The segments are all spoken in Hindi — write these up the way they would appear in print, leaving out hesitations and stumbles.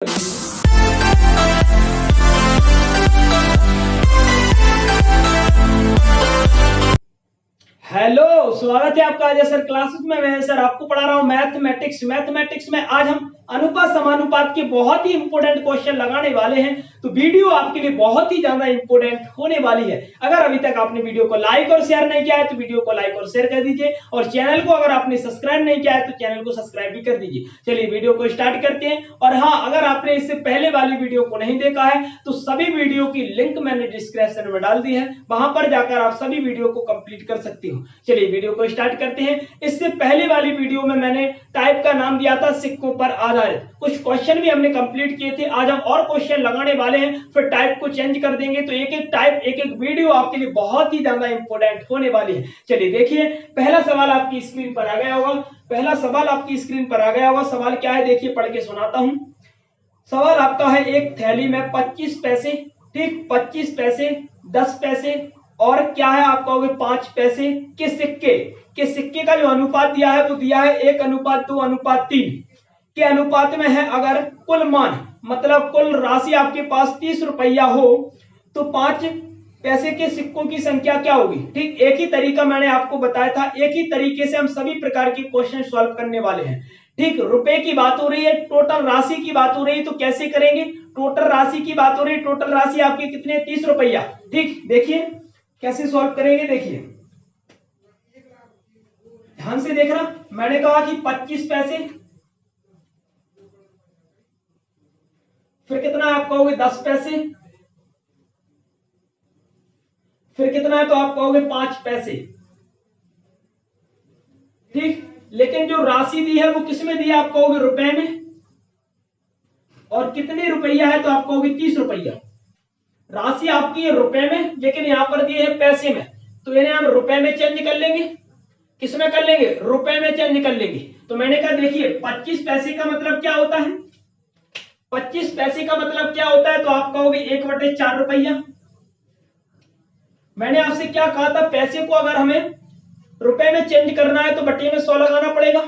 हेलो, स्वागत है आपका अजय सर क्लासेस में। मैं सर आपको पढ़ा रहा हूं मैथमेटिक्स में आज हम अनुपात समानुपात के बहुत ही इंपॉर्टेंट क्वेश्चन लगाने वाले हैं। तो वीडियो आपके लिए बहुत ही ज्यादा इंपॉर्टेंट होने वाली है। अगर अभी तक आपने वीडियो को लाइक और शेयर नहीं किया है तो वीडियो को लाइक और शेयर कर दीजिए, और चैनल को अगर आपने सब्सक्राइब नहीं किया है तो चैनल को सब्सक्राइब भी कर दीजिए। चलिए वीडियो को स्टार्ट करते हैं। और हाँ, अगर आपने इससे पहले वाली वीडियो को नहीं देखा है तो सभी वीडियो की लिंक मैंने डिस्क्रिप्शन में डाल दी है, वहां पर जाकर आप सभी वीडियो को कंप्लीट कर सकते हो। चलिए वीडियो को स्टार्ट करते हैं। इससे पहले वाली वीडियो में मैंने टाइप का नाम दिया था सिक्कों पर आधारित, कुछ क्वेश्चन भी हमने कंप्लीट किए थे। आज हम और क्वेश्चन लगाने वाले हैं, फिर टाइप को चेंज कर देंगे। तो एक एक टाइप, एक एक वीडियो आपके लिए बहुत ही ज्यादा इंपॉर्टेंट होने वाली है। चलिए देखिए, पहला सवाल आपकी स्क्रीन पर आ गया होगा। सवाल क्या है देखिए, पढ़ के सुनाता हूं। सवाल आपका है, एक थैली में 25 पैसे, ठीक 25 पैसे, 10 पैसे और क्या है आपका 5 पैसे के सिक्के का जो अनुपात दिया है वो दिया है 1:2:3 के अनुपात में है। अगर कुल मान मतलब कुल राशि आपके पास 30 रुपया हो तो 5 पैसे के सिक्कों की संख्या क्या होगी। ठीक एक ही तरीका मैंने आपको बताया था, एक ही तरीके से हम सभी प्रकार के क्वेश्चन सॉल्व करने वाले हैं। ठीक, रुपए की बात हो रही है, टोटल राशि की बात हो रही है, तो कैसे करेंगे। टोटल राशि की बात हो रही है, टोटल राशि आपकी कितनी, 30 रुपया। ठीक, देखिए कैसे सॉल्व करेंगे। देखिए ध्यान से देखना, मैंने कहा कि 25 पैसे, फिर कितना आप कहोगे 10 पैसे, फिर कितना है तो आप कहोगे 5 पैसे। ठीक, लेकिन जो राशि दी है वो किस में दी है, आप कहोगे रुपए में, और कितने रुपया है तो आप कहोगे 30 रुपया। राशि आपकी है रुपए में, लेकिन यहां पर दिए है पैसे में, तो इन्हें हम रुपए में चेंज कर लेंगे। किस में कर लेंगे, रुपए में चेंज कर लेंगे। तो मैंने कहा देखिए 25 पैसे का मतलब क्या होता है, 25 पैसे का मतलब क्या होता है तो आप कहोगे 1/4 रुपया। मैंने आपसे क्या कहा था, पैसे को अगर हमें रुपए में चेंज करना है तो बटे में 100 लगाना पड़ेगा।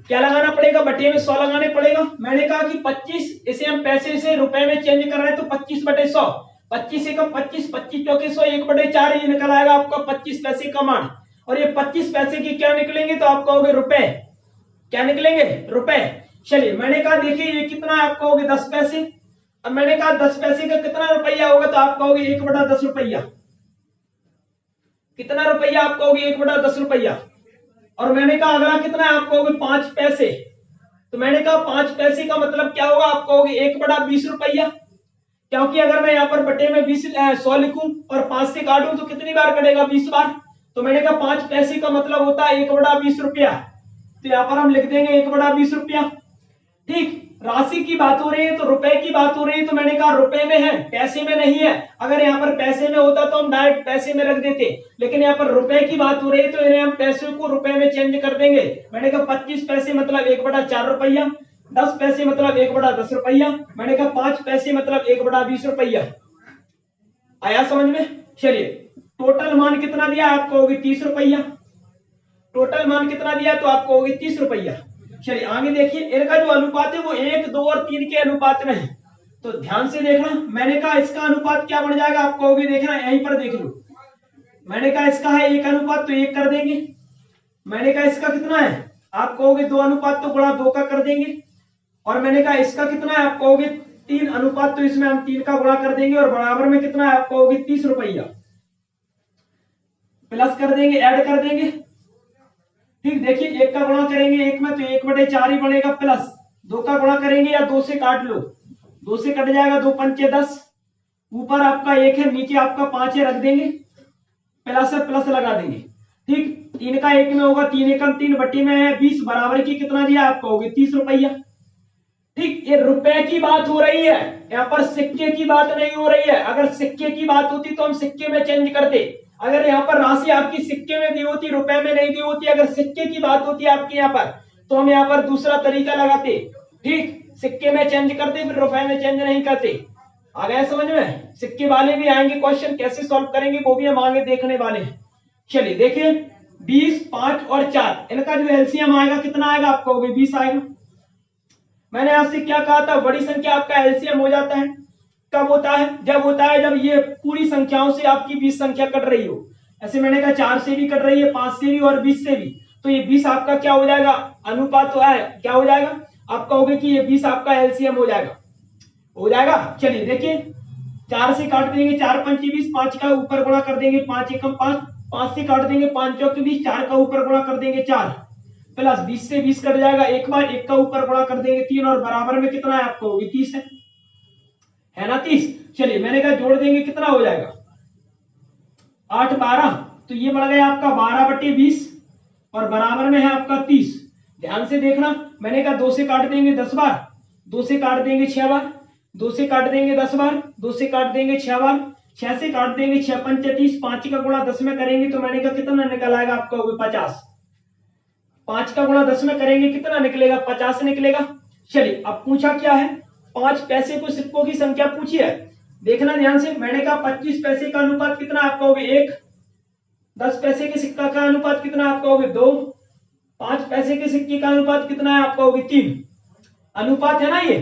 क्या लगाना पड़ेगा, बटे में 100 लगाने पड़ेगा। मैंने कहा कि 25, इसे हम पैसे से रुपए में चेंज कर रहे हैं तो 25/100, 25 से कम 25, 25 चौके 100, 1/4 ये निकल आएगा आपका 25 पैसे का मान। और ये 25 पैसे की क्या निकलेंगे तो आप कहोगे रुपए। क्या निकलेंगे, रुपए। चलिए मैंने कहा देखिए ये कितना है, आप कहोगे 10 पैसे। अब मैंने कहा 10 पैसे का कितना रुपया होगा तो आप कहोगे 1/10 रुपया। कितना रुपया, आप कहोगे 1/10 रुपया। और मैंने कहा अगला कितना है, आप कहोगे 5 पैसे। तो मैंने कहा 5 पैसे का मतलब क्या होगा, आप कहोगे 1/20 रुपया। क्योंकि अगर मैं यहाँ पर बटे में 100 लिखूं और 5 से काटूं तो कितनी बार कटेगा, 20 बार। तो मैंने कहा 5 पैसे का मतलब होता है 1/20 रुपया। तो यहाँ पर हम लिख देंगे 1/20 रुपया। ठीक, राशि की बात हो रही है तो रुपए की बात हो रही है, तो मैंने कहा रुपए में है, पैसे में नहीं है। अगर यहाँ पर पैसे में होता तो हम डायरेक्ट पैसे में रख देते, लेकिन यहाँ पर रुपए की बात हो रही है तो इन्हें हम पैसे को रुपए में चेंज कर देंगे। मैंने कहा 25 पैसे मतलब 1/4 रुपया, 10 पैसे मतलब 1/10 रुपया, मैंने कहा 5 पैसे मतलब 1/20 रुपया। आया समझ में। चलिए टोटल मान कितना दिया, आप कहोगे 30 रुपया। टोटल मान कितना दिया तो आप कहोगे 30 रुपया। चलिए आगे देखिए, इनका जो अनुपात है वो 1, 2 और 3 के अनुपात में है। तो ध्यान से देखना, मैंने कहा इसका अनुपात क्या बन जाएगा, आप कहोगे देखना यहीं पर देख लो। मैंने कहा इसका है 1 अनुपात तो 1 कर देंगे। मैंने कहा इसका कितना है, आप कहोगे 2 अनुपात तो गुणा 2 का कर देंगे। और मैंने कहा इसका कितना है, आप कहोगे 3 अनुपात तो इसमें हम 3 का गुणा कर देंगे। और बराबर में कितना है, आप कहोगे 30 रुपया। प्लस कर देंगे, ऐड कर देंगे। ठीक, देखिए 1 का गुणा करेंगे 1 में तो 1/4 ही बनेगा, प्लस 2 का गुणा करेंगे या 2 से काट लो, 2 से कट जाएगा, 2 पंचे 10, ऊपर आपका 1 है, नीचे आपका 5 है, रख देंगे, प्लस है, प्लस लगा देंगे। ठीक, 3 का 1 में होगा, 3 एकम 3, बट्टी में है 20, बराबर की कितना दिया, आप कहोगे 30 रुपया। ठीक, ये रुपए की बात हो रही है, यहाँ पर सिक्के की बात नहीं हो रही है। अगर सिक्के की बात होती तो हम सिक्के में चेंज करते। अगर यहाँ पर राशि आपकी सिक्के में दी होती, रुपए में नहीं दी होती, अगर सिक्के की बात होती आपकी यहाँ पर, तो हम यहाँ पर दूसरा तरीका लगाते। ठीक, सिक्के में चेंज करते, फिर रुपए में चेंज नहीं करते। आ गया समझ में। सिक्के वाले भी आएंगे क्वेश्चन, कैसे सॉल्व करेंगे वो भी हम आगे देखने वाले हैं। चलिए देखिए 20, 5 और 4, इनका जो एलसीएम आएगा कितना आएगा, आप कहोगे 20 आएगा। मैंने आपसे क्या कहा था, बड़ी संख्या आपका एलसीएम हो जाता है। कब होता है? जब होता है जब ये पूरी संख्याओं से आपकी 20 संख्या कट रही हो। ऐसे मैंने कहा 4 से भी कट रही है, 5 से भी और 20 से भी, तो ये 20 आपका क्या हो जाएगा, अनुपात तो है, क्या हो जाएगा आप कहोगे कि ये 20 आपका एलसीएम हो जाएगा। हो जाएगा। चलिए देखिए, 4 से काट देंगे 4 पंचे 20, 5 का ऊपर गुणा कर देंगे 5 एकम 5, 5 से काट देंगे 5 चौके 20, 4 का ऊपर गुणा कर देंगे 4, प्लस 20 से 20 कट जाएगा एक बार, 1 का ऊपर गुणा कर देंगे 3, और बराबर में कितना है आपको, 30 है ना 30। चलिए मैंने कहा जोड़ देंगे कितना हो जाएगा, 8 12, तो ये बढ़ गया आपका 12/20 और बराबर में है आपका 30। ध्यान से देखना, मैंने कहा 2 से काट देंगे 10 बार, 2 से काट देंगे 6 बार, 2 से काट देंगे 10 बार, 2 से काट देंगे 6 बार, 6 से काट देंगे 6 पंचे 30, 5 का गुणा 10 में करेंगे तो मैंने कहा कितना निकल आएगा आपका, 50। 5 का गुणा 10 में करेंगे कितना निकलेगा, 50 निकलेगा। चलिए अब पूछा क्या है, 5 पैसे को सिक्कों की संख्या पूछी है। देखना ध्यान से, मैंने कहा 25 पैसे का अनुपात कितना आप कहोगे 1, 10 पैसे के सिक्का का अनुपात कितना आप कहोगे 2, 5 पैसे के सिक्के का अनुपात कितना है आप कहोगे 3। अनुपात है ना ये।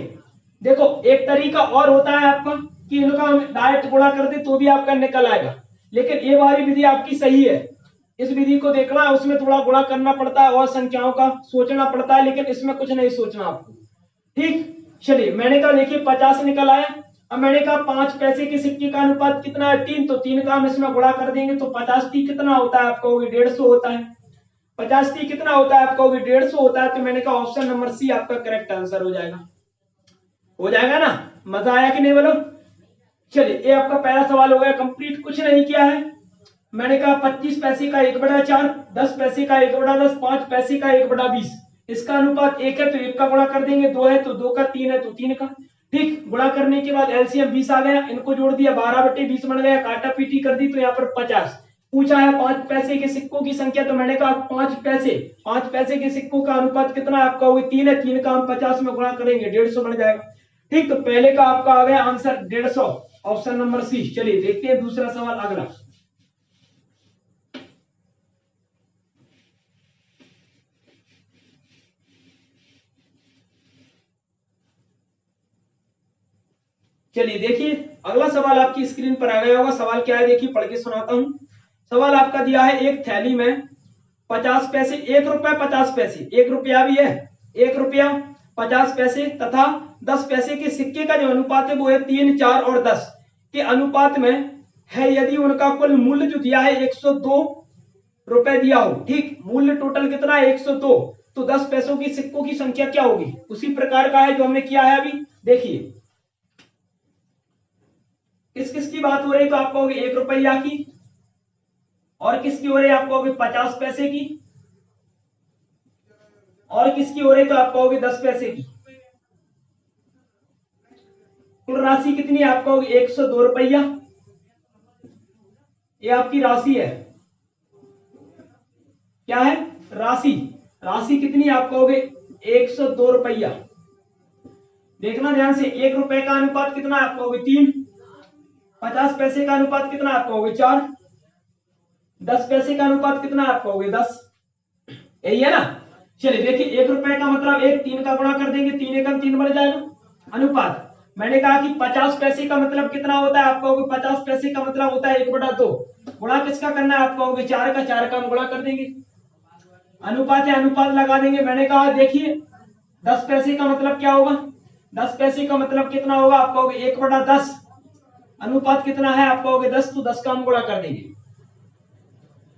देखो एक तरीका और होता है आपका कि इनका हम डायरेक्ट गुणा कर दे तो भी आपका निकल आएगा, लेकिन ये वाली विधि आपकी सही है। इस विधि को देखना, उसमें थोड़ा गुणा करना पड़ता है और संख्याओं का सोचना पड़ता है, लेकिन इसमें कुछ नहीं सोचना आपको। ठीक, चलिए मैंने कहा देखिए 50 निकल आया। अब मैंने कहा 5 पैसे के सिक्के का अनुपात कितना है 3, तो 3 का हम इसमें गुणा कर देंगे तो 50 कितना होता है आपको, 150 होता है। 50 कितना होता है आपको, 150 होता है। तो मैंने कहा ऑप्शन नंबर सी आपका करेक्ट आंसर हो जाएगा। हो जाएगा ना, मजा आया कि नहीं बोलो। चलिए ये आपका पहला सवाल हो गया कंप्लीट, कुछ नहीं किया है। मैंने कहा 25 पैसे का 1/4, 10 पैसे का 1/10, 5 पैसे का 1/20, इसका अनुपात 1 है तो 1 का गुणा कर देंगे, 2 है तो 2 का, 3 है तो 3 का। ठीक, गुणा करने के बाद एलसीएम 20 आ गया, इनको जोड़ दिया 12/20 बन गया, काटा पीटी कर दी तो यहाँ पर 50। पूछा है 5 पैसे के सिक्कों की संख्या, तो मैंने कहा 5 पैसे के सिक्कों का अनुपात कितना है आपका, 3 है, 3 का हम 50 में गुणा करेंगे 150 बन जाएगा। ठीक, तो पहले का आपका आ गया आंसर 150, ऑप्शन नंबर सी। चलिए देखते हैं दूसरा सवाल अगला। चलिए देखिए अगला सवाल आपकी स्क्रीन पर आ गया होगा। सवाल क्या है देखिए, पढ़ के सुनाता हूं। सवाल आपका दिया है, एक थैली में 50 पैसे, 1 रुपया 50 पैसे, 1 रुपया भी है, 1 रुपया 50 पैसे तथा 10 पैसे के सिक्के का जो अनुपात है वो है 3, 4 और 10 के अनुपात में है। यदि उनका कुल मूल्य जो दिया है 102 रुपए दिया हो, ठीक, मूल्य टोटल कितना है 102, तो 10 पैसों की सिक्कों की संख्या क्या होगी। उसी प्रकार का है जो हमने किया है अभी। देखिए किस किस की बात हो रही, तो आप कहोगे 1 रुपया की, और किसकी हो रही है आप कहोगे 50 पैसे की, और किसकी हो रही तो आप कहोगे 10 पैसे की। कुल राशि कितनी है आप कहोगे 102 रुपया, ये आपकी राशि है। क्या है, राशि। राशि कितनी आप कहोगे 102 रुपया। देखना ध्यान से, 1 रुपए का अनुपात कितना आप कहोगे 3, 50 पैसे का अनुपात कितना आप कहोगे 4, 10 पैसे का अनुपात कितना आप कहोगे 10, यही है ना। चलिए देखिए 1 रुपए का मतलब 1, 3 का गुणा कर देंगे, 3 एकम 3 बढ़ जाएगा अनुपात। मैंने कहा कि 50 पैसे का मतलब कितना होता है आप कहोगे 50 पैसे का मतलब होता है 1/2, गुणा किसका करना है आप कहोगे 4 का, 4 का हम गुणा कर देंगे, अनुपात है अनुपात लगा देंगे। मैंने कहा देखिए 10 पैसे का मतलब क्या होगा, 10 पैसे का मतलब कितना होगा आप कहोगे 1/10, अनुपात कितना है आप कहोगे 10, तो 10 का हम गुणा कर देंगे।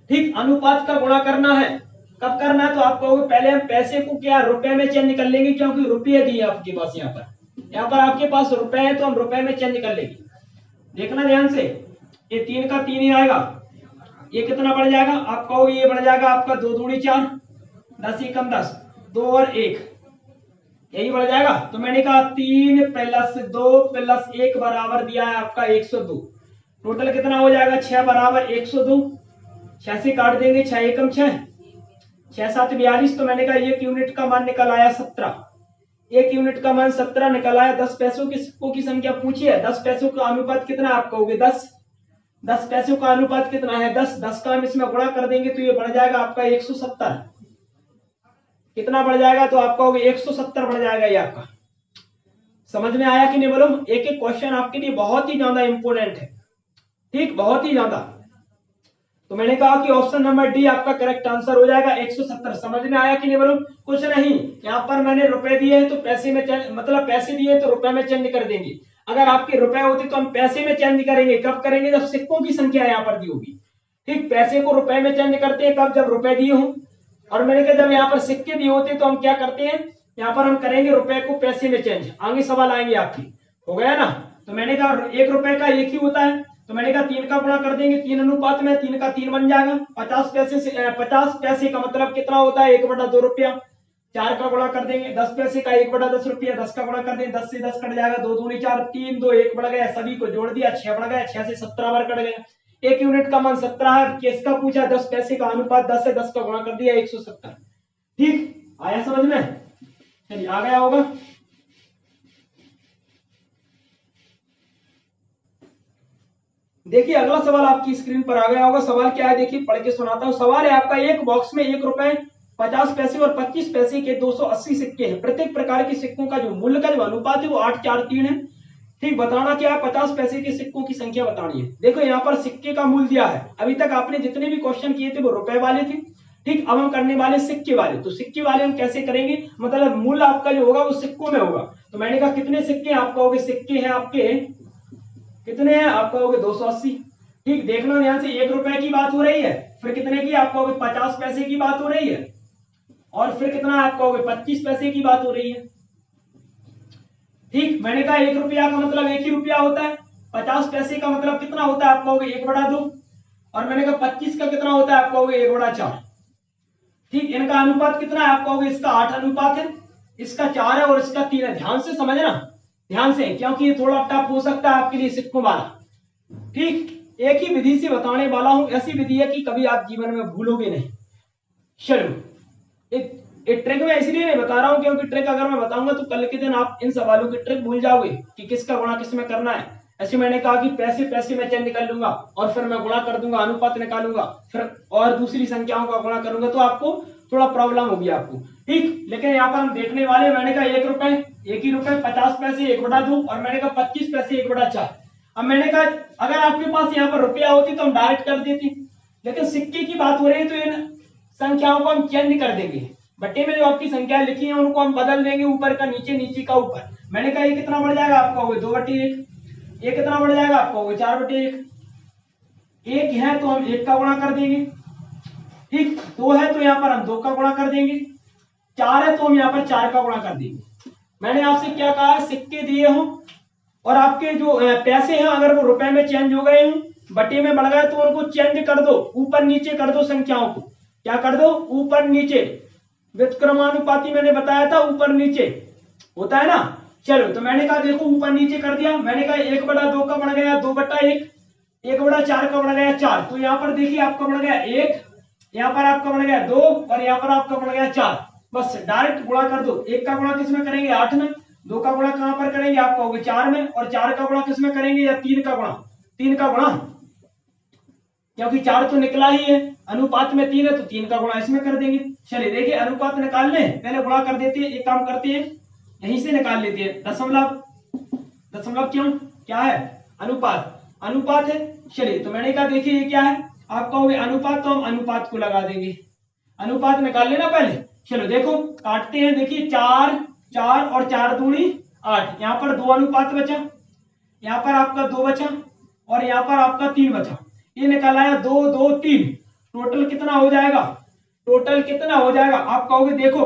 ठीक, अनुपात का गुणा करना है, कब करना है तो आप कहोगे पहले हम पैसे को क्या रुपए में चेंज कर लेंगे, क्योंकि रुपये दिए आपके पास, यहाँ पर आपके पास रुपए है तो हम रुपए में चेंज कर लेंगे। देखना ध्यान से, ये 3 का 3 ही आएगा, ये कितना बढ़ जाएगा आप कहोगे, ये बढ़ जाएगा आपका 2 दूनी 4, 10 एकम 10, 2 और 1, यही बढ़ जाएगा। तो मैंने कहा 3 प्लस 2 प्लस 1 बराबर दिया है आपका 102, टोटल कितना हो जाएगा 6 बराबर 102, 6 से काट देंगे 6 एकम 6, 6 7 42, तो मैंने कहा 1 यूनिट का मान निकल आया 17, 1 यूनिट का मान 17 निकल आया। 10 पैसों के सिक्कों की संख्या पूछी है, 10 पैसों का अनुपात कितना आप कहोगे 10, 10 पैसों का अनुपात कितना है 10, 10 का हम इसमें गुणा कर देंगे तो ये बढ़ जाएगा आपका 170, कितना बढ़ जाएगा तो आप कहोगे 170 बढ़ जाएगा ये आपका। समझ में आया कि नहीं बोलो? एक एक क्वेश्चन आपके लिए बहुत ही ज्यादा इंपोर्टेंट है, ठीक, बहुत ही ज्यादा। तो मैंने कहा कि ऑप्शन नंबर डी आपका करेक्ट आंसर हो जाएगा 170। समझ में आया कि नहीं बोलो? कुछ नहीं, यहाँ पर मैंने रुपए दिए हैं तो पैसे में चेंज, मतलब पैसे दिए तो रुपए में चेंज कर देंगे। अगर आपके रुपए होते तो हम पैसे में चेंज करेंगे, कब करेंगे? जब सिक्कों की संख्या यहाँ पर दी होगी, ठीक। पैसे को रुपए में चेंज करते हैं कब? जब रुपए दिए हों। और मैंने कहा जब यहाँ पर सिक्के दिए होते तो हम क्या करते हैं, यहाँ पर हम करेंगे रुपए को पैसे में चेंज। आगे सवाल आएंगे आपके, हो गया ना? तो मैंने कहा 1 रुपए का 1 ही होता है, तो मैंने कहा 3 का गुणा कर देंगे, 3 अनुपात में 3 का 3 बन जाएगा। 50 पैसे से 50 पैसे का मतलब कितना होता है? 1/2 रुपया। 4 का गुणा कर देंगे, 10 पैसे का 1/10 रुपया, 10 का गुणा कर देंगे, 10 से 10 कट जाएगा, 2 दूनी 4, 3 2 1 बढ़ गया, सभी को जोड़ दिया 6 बढ़ गया, 6 से 17 बार कट गया। 1 यूनिट का मान 17 है, किसका पूछा? 10 पैसे का अनुपात 10 से 10 का गुणा कर दिया 170। ठीक, आया समझ में? चलिए आ गया होगा। देखिए अगला सवाल आपकी स्क्रीन पर आ गया होगा। सवाल क्या है देखिए, पढ़ के सुनाता हूं। सवाल है आपका, एक बॉक्स में 1 रुपए 50 पैसे और 25 पैसे के 280 सिक्के हैं। प्रत्येक प्रकार के सिक्कों का जो मूल्य का जो अनुपात है वो 8 4 3 है। ठीक, बताना क्या है? 50 पैसे के सिक्कों की संख्या बतानी है। देखो यहाँ पर सिक्के का मूल्य दिया है। अभी तक आपने जितने भी क्वेश्चन किए थे वो रुपए वाले थे, ठीक। अब हम करने वाले सिक्के वाले। तो सिक्के वाले हम कैसे करेंगे, मतलब मूल्य आपका जो होगा वो सिक्कों में होगा। तो मैंने कहा कितने सिक्के आप कहोगे? सिक्के हैं आपके कितने हैं? आप कहोगे 280। ठीक, देखना ध्यान से, 1 रुपए की बात हो रही है, फिर कितने की? आप कहोगे 50 पैसे की बात हो रही है, और फिर कितना आप कहोगे? 25 पैसे की बात हो रही है। ठीक, मैंने कहा 1 रुपया का मतलब 1 ही रुपया होता है। 50 पैसे का मतलब कितना होता है? आप कहोगे 1/2। और मैंने कहा 25 का कितना होता है? आप कहोगे 1/4। ठीक, इनका अनुपात कितना है? आप कहोगे इसका 8 अनुपात है, इसका 4 है और इसका 3 है। ध्यान से समझना, ध्यान से, क्योंकि ये थोड़ा टफ हो सकता है आपके लिए सिक्कों वाला। ठीक, एक ही विधि से बताने वाला हूं, ऐसी विधि है कि कभी आप जीवन में भूलोगे नहीं। चलो, एक ट्रिक मैं इसलिए नहीं बता रहा हूं क्योंकि ट्रिक अगर मैं बताऊंगा तो कल के दिन आप इन सवालों की ट्रिक भूल जाओगे कि किसका गुणा किस में करना है। ऐसे मैंने कहा कि पैसे पैसे में चेंज कर लूंगा और फिर मैं गुणा कर दूंगा, अनुपात निकालूंगा, फिर और दूसरी संख्याओं का गुणा करूंगा, तो आपको थोड़ा प्रॉब्लम होगी आपको। ठीक, लेकिन यहाँ पर हम देखने वाले, मैंने कहा 1 रुपए 1 ही रुपए, 50 पैसे 1/2 और मैंने कहा 25 पैसे 1/4। अब मैंने कहा अगर आपके पास यहाँ पर रुपया होती तो हम डायरेक्ट कर देते, लेकिन सिक्के की बात हो रही है तो इन संख्याओं को हम चेंज कर देंगे। बट्टे में जो आपकी संख्या लिखी है उनको हम बदल देंगे, ऊपर का नीचे, नीचे का ऊपर। मैंने कहा ये कितना बढ़ जाएगा? आपका होगा 2/1। ये कितना बढ़ जाएगा? आपका होगा 4/1। 1 है तो हम 1 का गुणा कर देंगे, ठीक। 2 है तो यहाँ पर हम 2 का गुणा कर देंगे। 4 है तो हम यहाँ पर 4 का गुणा कर देंगे। मैंने आपसे क्या कहा? सिक्के दिए हों और आपके जो पैसे हैं अगर वो रुपए में चेंज हो गए हों, बटे में बढ़ गए, तो उनको चेंज कर दो, ऊपर नीचे कर दो संख्याओं को। क्या कर दो? ऊपर नीचे। व्युत्क्रमानुपाती मैंने बताया था, ऊपर नीचे होता है ना। चलो, तो मैंने कहा देखो ऊपर नीचे कर दिया। मैंने कहा 1/2 का बढ़ गया 2/1, 1/4 का बढ़ गया 4। तो यहाँ पर देखिए आपका बढ़ गया 1, यहाँ पर आपका बढ़ गया 2 और यहाँ पर आपका बढ़ गया 4। बस डायरेक्ट गुणा कर दो। 1 का गुणा किसमें करेंगे? 8 में। 2 का गुणा कहां पर करेंगे? आपका होगा 4 में। और 4 का गुणा किसमें करेंगे? या 3 का गुणा? 3 का गुणा, क्योंकि 4 तो निकला ही है, अनुपात में 3 है तो 3 का गुणा इसमें कर देंगे। चलिए देखिए, अनुपात निकाल लें, पहले गुणा कर देते हैं। एक काम करते हैं, यहीं से निकाल लेते हैं। दशमलव, दशमलव क्यों? क्या है? अनुपात, अनुपात है। चलिए, तो मैंने कहा देखिए ये क्या है? आपका हो गया अनुपात, तो हम अनुपात को लगा देंगे। अनुपात निकाल लेना पहले। चलो देखो, काटते हैं। देखिए 4 4 और 4 दूनी 8। यहाँ पर 2 अनुपात बचा, यहाँ पर आपका 2 बचा और यहाँ पर आपका 3 बचा। ये निकल आया 2 2 3। टोटल कितना हो जाएगा? टोटल कितना हो जाएगा? आप कहोगे देखो,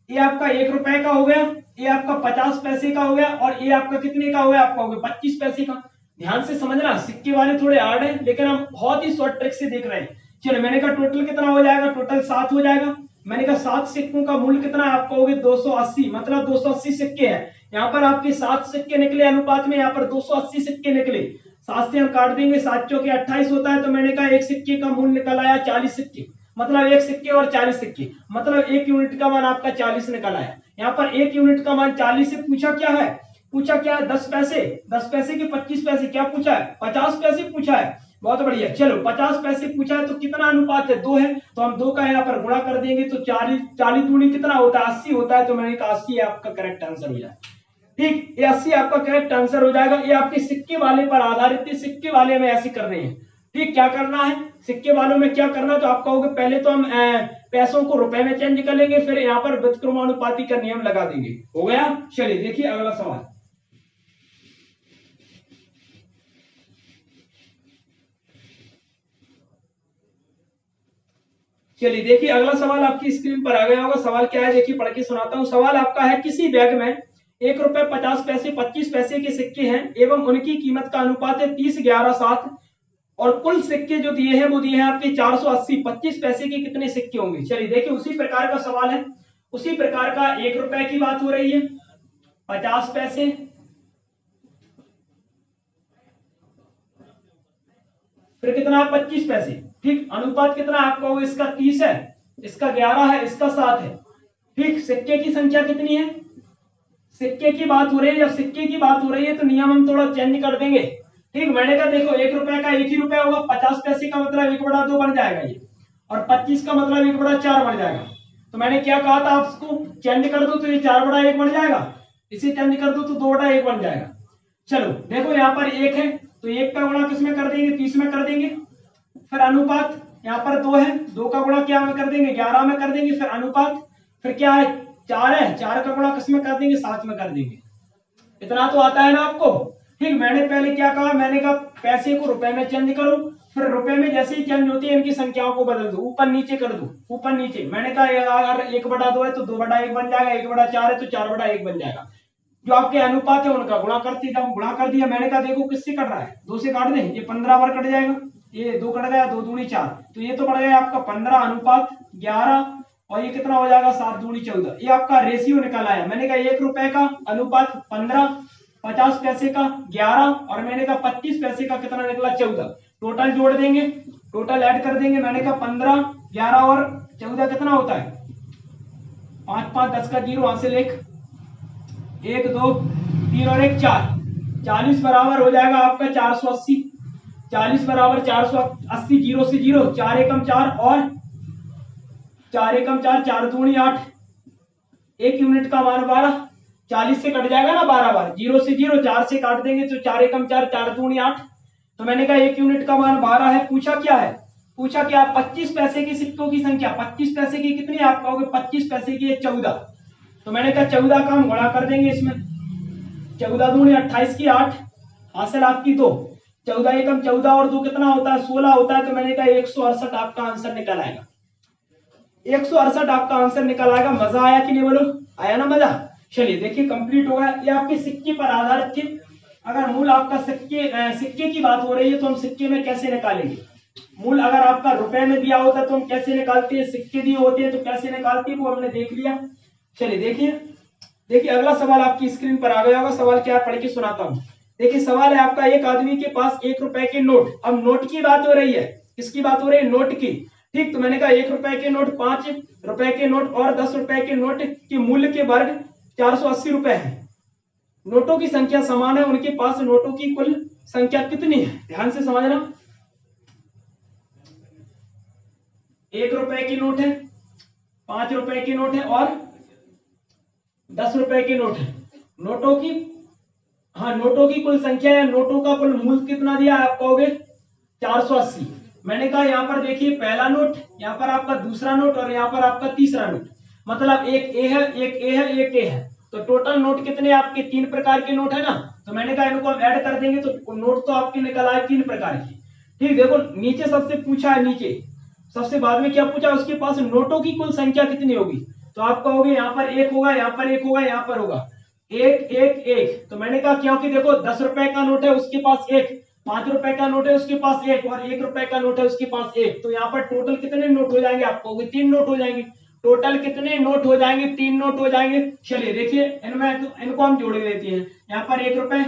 ये आपका 1 रुपए का हो गया, ये आपका 50 पैसे का हो गया और ये आपका कितने का हो गया? आप कहोगे 25 पैसे का। ध्यान से समझना, सिक्के वाले थोड़े हार्ड है लेकिन हम बहुत ही शॉर्ट ट्रिक से देख रहे हैं। चलो, मैंने कहा टोटल कितना हो जाएगा? टोटल 7 हो जाएगा। मैंने कहा 7 सिक्कों का मूल्य कितना है? आप कहोगे 280, मतलब 280 सिक्के हैं। यहाँ पर आपके 7 सिक्के निकले अनुपात में, यहाँ पर 280 सिक्के निकले। 7 से हम काट देंगे, 7 चौके 28 होता है। तो मैंने कहा एक सिक्के का मूल्य निकल आया 40 सिक्के, मतलब एक सिक्के और 40 सिक्के, मतलब 1 यूनिट का मान आपका 40 निकल आया। यहाँ पर 1 यूनिट का मान 40 से पूछा क्या है? पूछा क्या है? 10 पैसे। 10 पैसे के 25 पैसे। क्या पूछा है? 50 पैसे पूछा है। बहुत बढ़िया। चलो, 50 पैसे पूछा है तो कितना अनुपात है? 2 है, तो हम 2 का यहाँ पर गुणा कर देंगे। तो 40 40 दूनी कितना होता है? 80 होता है। तो मैंने कहा 80 आपका करेक्ट आंसर हो जाए। ठीक, ये 80 आपका करेक्ट आंसर हो जाएगा। ये आपके सिक्के वाले पर आधारित है, सिक्के वाले में ऐसे करने हैं। ठीक, क्या करना है सिक्के वालों में, क्या करना, तो आप कहोगे पहले तो हम पैसों को रुपए में चेंज कर लेंगे, फिर यहाँ पर व्युत्क्रमानुपाती का नियम लगा देंगे। हो गया। चलिए देखिए अगला सवाल। चलिए देखिए अगला सवाल आपकी स्क्रीन पर आ गया होगा। सवाल क्या है देखिए, पढ़ के सुनाता हूं। सवाल आपका है, किसी बैग में 1 रुपए 50 पैसे 25 पैसे के सिक्के हैं एवं उनकी कीमत का अनुपात है 30 11 7 और कुल सिक्के जो दिए हैं वो दिए हैं आपके 480। 25 पैसे के कितने सिक्के होंगे। चलिए देखिए उसी प्रकार का सवाल है, उसी प्रकार का 1 रुपए की बात हो रही है, 50 पैसे, फिर कितना 25 पैसे। ठीक, अनुपात कितना आपका होगा, इसका 30 है, इसका 11 है, इसका 7 है। ठीक, सिक्के की संख्या कितनी है, सिक्के की बात हो रही है, जब सिक्के की बात हो रही है तो नियम हम थोड़ा चेंज कर देंगे। ठीक, मैंने कहा देखो 1 रुपए का 1 ही रुपया होगा, 50 पैसे का मतलब 1/2 बन जाएगा ये, और 25 का मतलब 1/4 बन जाएगा। तो मैंने क्या कहा था, आपको चेंज कर दो तो ये 4/1 बन जाएगा, इसे चेंज कर दो तो 2/1 बन जाएगा। चलो देखो यहाँ पर 1 है तो 1 का गुणा किसमें कर देंगे, 30 में कर देंगे। फिर अनुपात यहाँ पर 2 है, 2 का गुणा क्या में कर देंगे, 11 में कर देंगे। फिर अनुपात, फिर क्या है 4 है, 4 का गुणा किस में कर देंगे, 7 में कर देंगे। इतना तो आता है ना आपको। ठीक, मैंने पहले क्या कहा, मैंने कहा पैसे को रुपए में चेंज करो, फिर रुपए में जैसे ही चेंज होती है इनकी संख्याओं को बदल दो, ऊपर नीचे कर दो, ऊपर नीचे। मैंने कहा अगर 1/2 है तो 2/1 बन जाएगा, 1/4 है तो 4/1 बन जाएगा। जो आपके अनुपात है उनका गुणा करते जाओ, गुणा कर दिया। मैंने कहा देखो किससे कट रहा है, 2 से काट दें, ये 15 बार कट जाएगा, ये 2 कट गया, 2 दूनी 4, तो ये तो बढ़ गया आपका 15 अनुपात 11, और ये कितना हो जाएगा 7 दूनी 14। ये आपका रेशियो निकल आया। मैंने कहा 1 रुपए का अनुपात 15, 50 पैसे का 11, और मैंने कहा 25 पैसे का कितना निकला 14। टोटल जोड़ देंगे, टोटल ऐड कर देंगे। मैंने कहा 15 11 और 14 कितना होता है, 5 5 10 का 0 हासिल 1 1 2 3 और 1 4, 40 बराबर हो जाएगा आपका 480। 40 बराबर 480, 0 से 0, 4 एकम 4 और 4 एकम 4, 4 दूनी 8, 1 यूनिट का मान 12, 40 से कट जाएगा ना 12 बार, 0 से 0, 4 से काट देंगे तो 4 एकम 4, 4 दूनी 8। तो मैंने कहा 1 यूनिट का मान 12 है। पूछा क्या है, पूछा क्या 25 पैसे के सिक्कों की संख्या, 25 पैसे की कितनी आप कहोगे, 25 पैसे की 14। तो मैंने कहा 14 का हम गुणा कर देंगे इसमें, 14 दूनी 28 की 8 हासिल आपकी 2, 14 एकम 14 और 2 कितना होता है 16 होता है। तो मैंने कहा 168 आपका आंसर निकल आएगा, 168 आपका आंसर निकल आएगा। मजा आया कि नहीं बोलो, आया ना मजा। चलिए देखिए कंप्लीट हो गया। ये आपके सिक्के पर आधारित थी। अगर मूल आपका सिक्के की बात हो रही है तो हम सिक्के में कैसे निकालेंगे, मूल अगर आपका रुपए में दिया होता तो हम कैसे निकालते हैं, सिक्के दिए होते हैं तो कैसे निकालते हैं, वो हमने देख लिया। चलिए देखिए, देखिए अगला सवाल आपकी स्क्रीन पर आ गया होगा। सवाल क्या है, पढ़ के सुनाता हूं। देखिए सवाल है आपका, एक आदमी के पास 1 रुपए के नोट, अब नोट की बात हो रही है, किसकी बात हो रही है, नोट की। ठीक, तो मैंने कहा 1 रुपए के नोट, 5 रुपए के नोट और 10 रुपए के नोट के मूल्य के वर्ग 480 रुपए है। नोटों की संख्या समान है, उनके पास नोटों की कुल संख्या कितनी है, ध्यान से समझना। 1 रुपए की नोट है, 5 रुपए की नोट है और 10 रुपए की नोट है। नोटों की, हाँ नोटों की कुल संख्या या नोटों का कुल मूल्य कितना दिया है आप कहोगे 480। मैंने कहा यहाँ पर देखिए पहला नोट, यहाँ पर आपका दूसरा नोट और यहाँ पर आपका तीसरा नोट, मतलब एक ए है, एक ए है, एक ए है। तो टोटल नोट कितने आपके 3 प्रकार के नोट है ना। तो मैंने कहा इनको हम ऐड कर देंगे तो नोट तो आपके निकल आए 3 प्रकार के। ठीक, देखो नीचे सबसे पूछा है, नीचे सबसे बाद में क्या पूछा, उसके पास नोटों की कुल संख्या कितनी होगी। तो आप कहोगे यहाँ पर 1 होगा, यहाँ पर 1 होगा, यहाँ पर होगा 1 1 1। तो मैंने कहा क्योंकि देखो 10 रुपए का नोट है उसके पास 1, 5 रुपए का नोट है उसके पास 1 और 1 रुपए का नोट है उसके पास 1। तो यहाँ पर टोटल कितने नोट हो जाएंगे, आप कहोगे 3 नोट हो जाएंगे। टोटल कितने नोट हो जाएंगे, 3 नोट हो जाएंगे। चलिए देखिए इनमें इनको हम जोड़ देते हैं। यहाँ पर 1 रुपए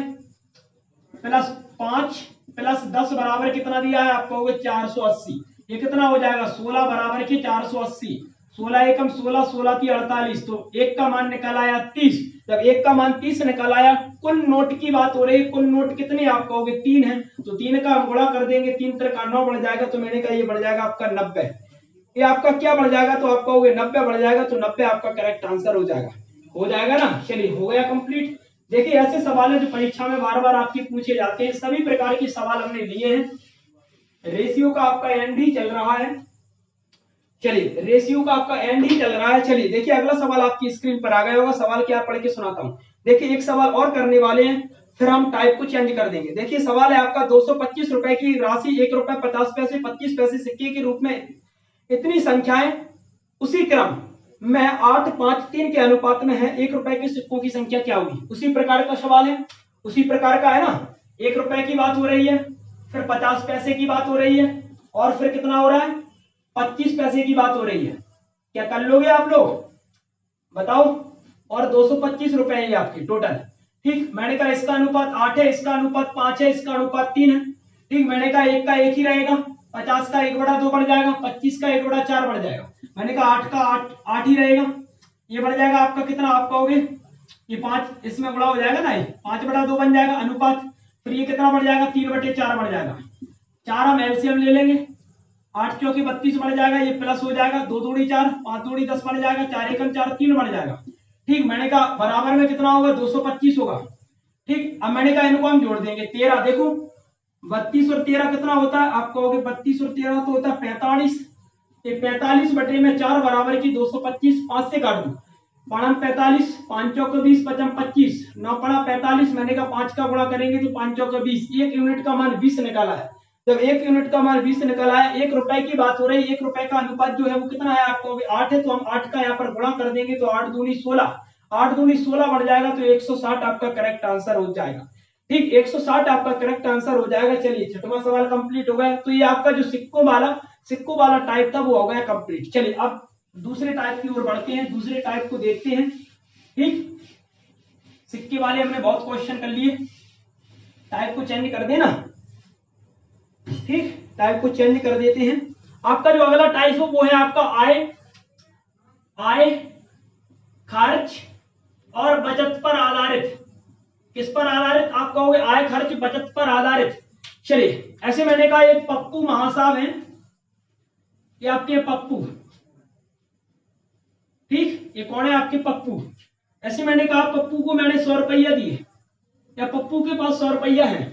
प्लस 5 प्लस 10 बराबर कितना दिया है, आप कहोगे 480। ये कितना हो जाएगा 16 बराबर की 480, 16 एकम 16, 16 की 48। तो 1 का मान निकल आया 30। जब 1 का मान 30 निकल आया, कुल नोट की बात हो रही है, कुल नोट कितने आप कहोगे 3 है। तो 3 का हम गुणा कर देंगे, 3 3 का 9 बढ़ जाएगा। तो मैंने कहा ये बढ़ जाएगा आपका 90। ये आपका क्या बढ़ जाएगा, तो आप कहोगे 90 बढ़ जाएगा। तो 90 आपका करेक्ट आंसर हो जाएगा, हो जाएगा ना। चलिए हो गया कंप्लीट। देखिए ऐसे सवाल है जो परीक्षा में बार बार आपके पूछे जाते हैं, सभी प्रकार के सवाल हमने लिए हैं। रेशियो का आपका एंड ही चल रहा है, चलिए रेशियो का आपका एंड ही चल रहा है। चलिए देखिए अगला सवाल आपकी स्क्रीन पर आ गया होगा, सवाल क्या पढ़ के सुनाता हूं। देखिए एक सवाल और करने वाले हैं, फिर हम टाइप को चेंज कर देंगे। देखिए सवाल है आपका 225 रुपए की राशि 1 रुपए 50 पैसे 25 पैसे सिक्के के रूप में इतनी संख्याएं उसी क्रम में 8, 5, 3 के अनुपात में है, 1 रुपए के सिक्कों की संख्या क्या होगी। उसी प्रकार का सवाल है, उसी प्रकार का है ना। 1 रुपए की बात हो रही है, फिर 50 पैसे की बात हो रही है, और फिर कितना हो रहा है 25 पैसे की बात हो रही है। क्या कर लोगे आप लोग बताओ। और 225 रुपए है आपके टोटल। ठीक, मैंने कहा इसका अनुपात 8 है, इसका अनुपात 5 है, इसका अनुपात 3 है। ठीक, मैंने कहा 1 का 1 ही रहेगा, 50 का 1/2 बढ़ जाएगा, 25 का 1/4 बढ़ जाएगा। मैंने कहा 8 का 8 ही रहेगा, ये बढ़ जाएगा आपका कितना, आप कहोगे ये 5 इसमें बड़ा हो जाएगा ना, ये 5/2 बन जाएगा अनुपात। फिर ये कितना बढ़ जाएगा 3/4 बढ़ जाएगा। 4 हम एलसीएम ले लेंगे, 8 चौके 32 बढ़ जाएगा, ये प्लस हो जाएगा, 2 दूनी 4, 5 दूनी 10 बढ़ जाएगा, 4 एकम 4, 3 बढ़ जाएगा। ठीक, मैंने कहा बराबर में कितना होगा 225 होगा। ठीक, अब मैंने कहा इनको हम जोड़ देंगे 13। देखो 32 और 13 कितना होता है, आप कहोगे 32 और 13 तो होता है 45। ये 45 बटे में 4 बराबर की 225, 5 से काट दो, 45, 5 चौके 20, 5 25, 9 पड़ा 45। मैंने कहा 5 का गुणा करेंगे तो 5 चौके 20, 1 यूनिट का मान 20 निकाला है। जब 1 यूनिट का मान 20 निकला है, 1 रुपए की बात हो रही है, 1 रुपए का अनुपात जो है वो कितना है, आपको 8 है, तो हम 8 का यहाँ पर गुणा कर देंगे तो 8 दूनी 16, 8 दूनी 16 बढ़ जाएगा, तो 160 आपका करेक्ट आंसर हो जाएगा। ठीक, 160 आपका करेक्ट आंसर हो जाएगा। चलिए छठवां सवाल कंप्लीट हो गया। तो ये आपका जो सिक्कों वाला टाइप था वो हो गया कंप्लीट। चलिए अब दूसरे टाइप की ओर बढ़ते हैं, दूसरे टाइप को देखते हैं। ठीक, सिक्के वाले हमने बहुत क्वेश्चन कर लिए, टाइप को चेंज कर देना। ठीक, टाइप को चेंज कर देते हैं। आपका जो अगला टाइप हो वो है आपका आय खर्च और बचत पर आधारित। किस पर आधारित, आप कहोगे आय खर्च बचत पर आधारित। चलिए ऐसे मैंने कहा एक पप्पू महासाब है, ये आपके पप्पू। ठीक, ये कौन है आपके पप्पू। ऐसे मैंने कहा पप्पू को मैंने 100 रुपया दिए, या पप्पू के पास 100 रुपया है।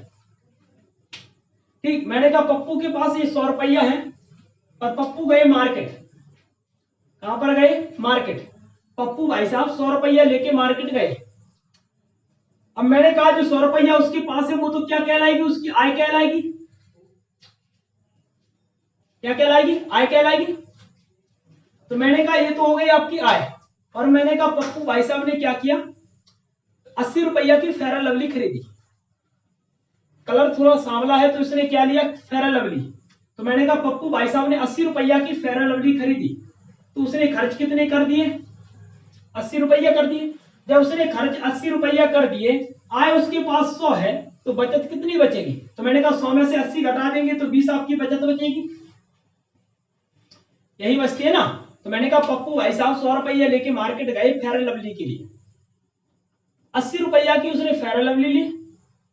ठीक, मैंने कहा पप्पू के पास ये 100 रुपया है, और पप्पू गए मार्केट। कहां पर गए, मार्केट। पप्पू भाई साहब 100 रुपया लेके मार्केट गए। अब मैंने कहा जो 100 रुपया उसके पास है वो तो क्या कहलाएगी, उसकी आय कहलाएगी। क्या कहलाएगी, आय कहलाएगी। तो मैंने कहा ये तो हो गई आपकी आय। और मैंने कहा पप्पू भाई साहब ने क्या किया, 80 रुपया की फेयर लवली खरीदी। कलर थोड़ा सांवला है तो इसने क्या लिया, फेयर लवली। तो मैंने कहा पप्पू भाई साहब ने 80 रुपया की फेयर लवली खरीदी, तो उसने खर्च कितने कर दिए, 80 रुपया कर दिए। जब उसने खर्च 80 रुपया कर दिए, आय उसके पास 100 है, तो बचत कितनी बचेगी। तो मैंने कहा 100 में से 80 घटा देंगे तो 20 आपकी बचत बचेगी, यही बचती है ना। तो मैंने कहा पप्पू भाई साहब 100 रुपया लेके मार्केट गए फेयर लवली के लिए, 80 रुपया की उसने फेयर लवली ली,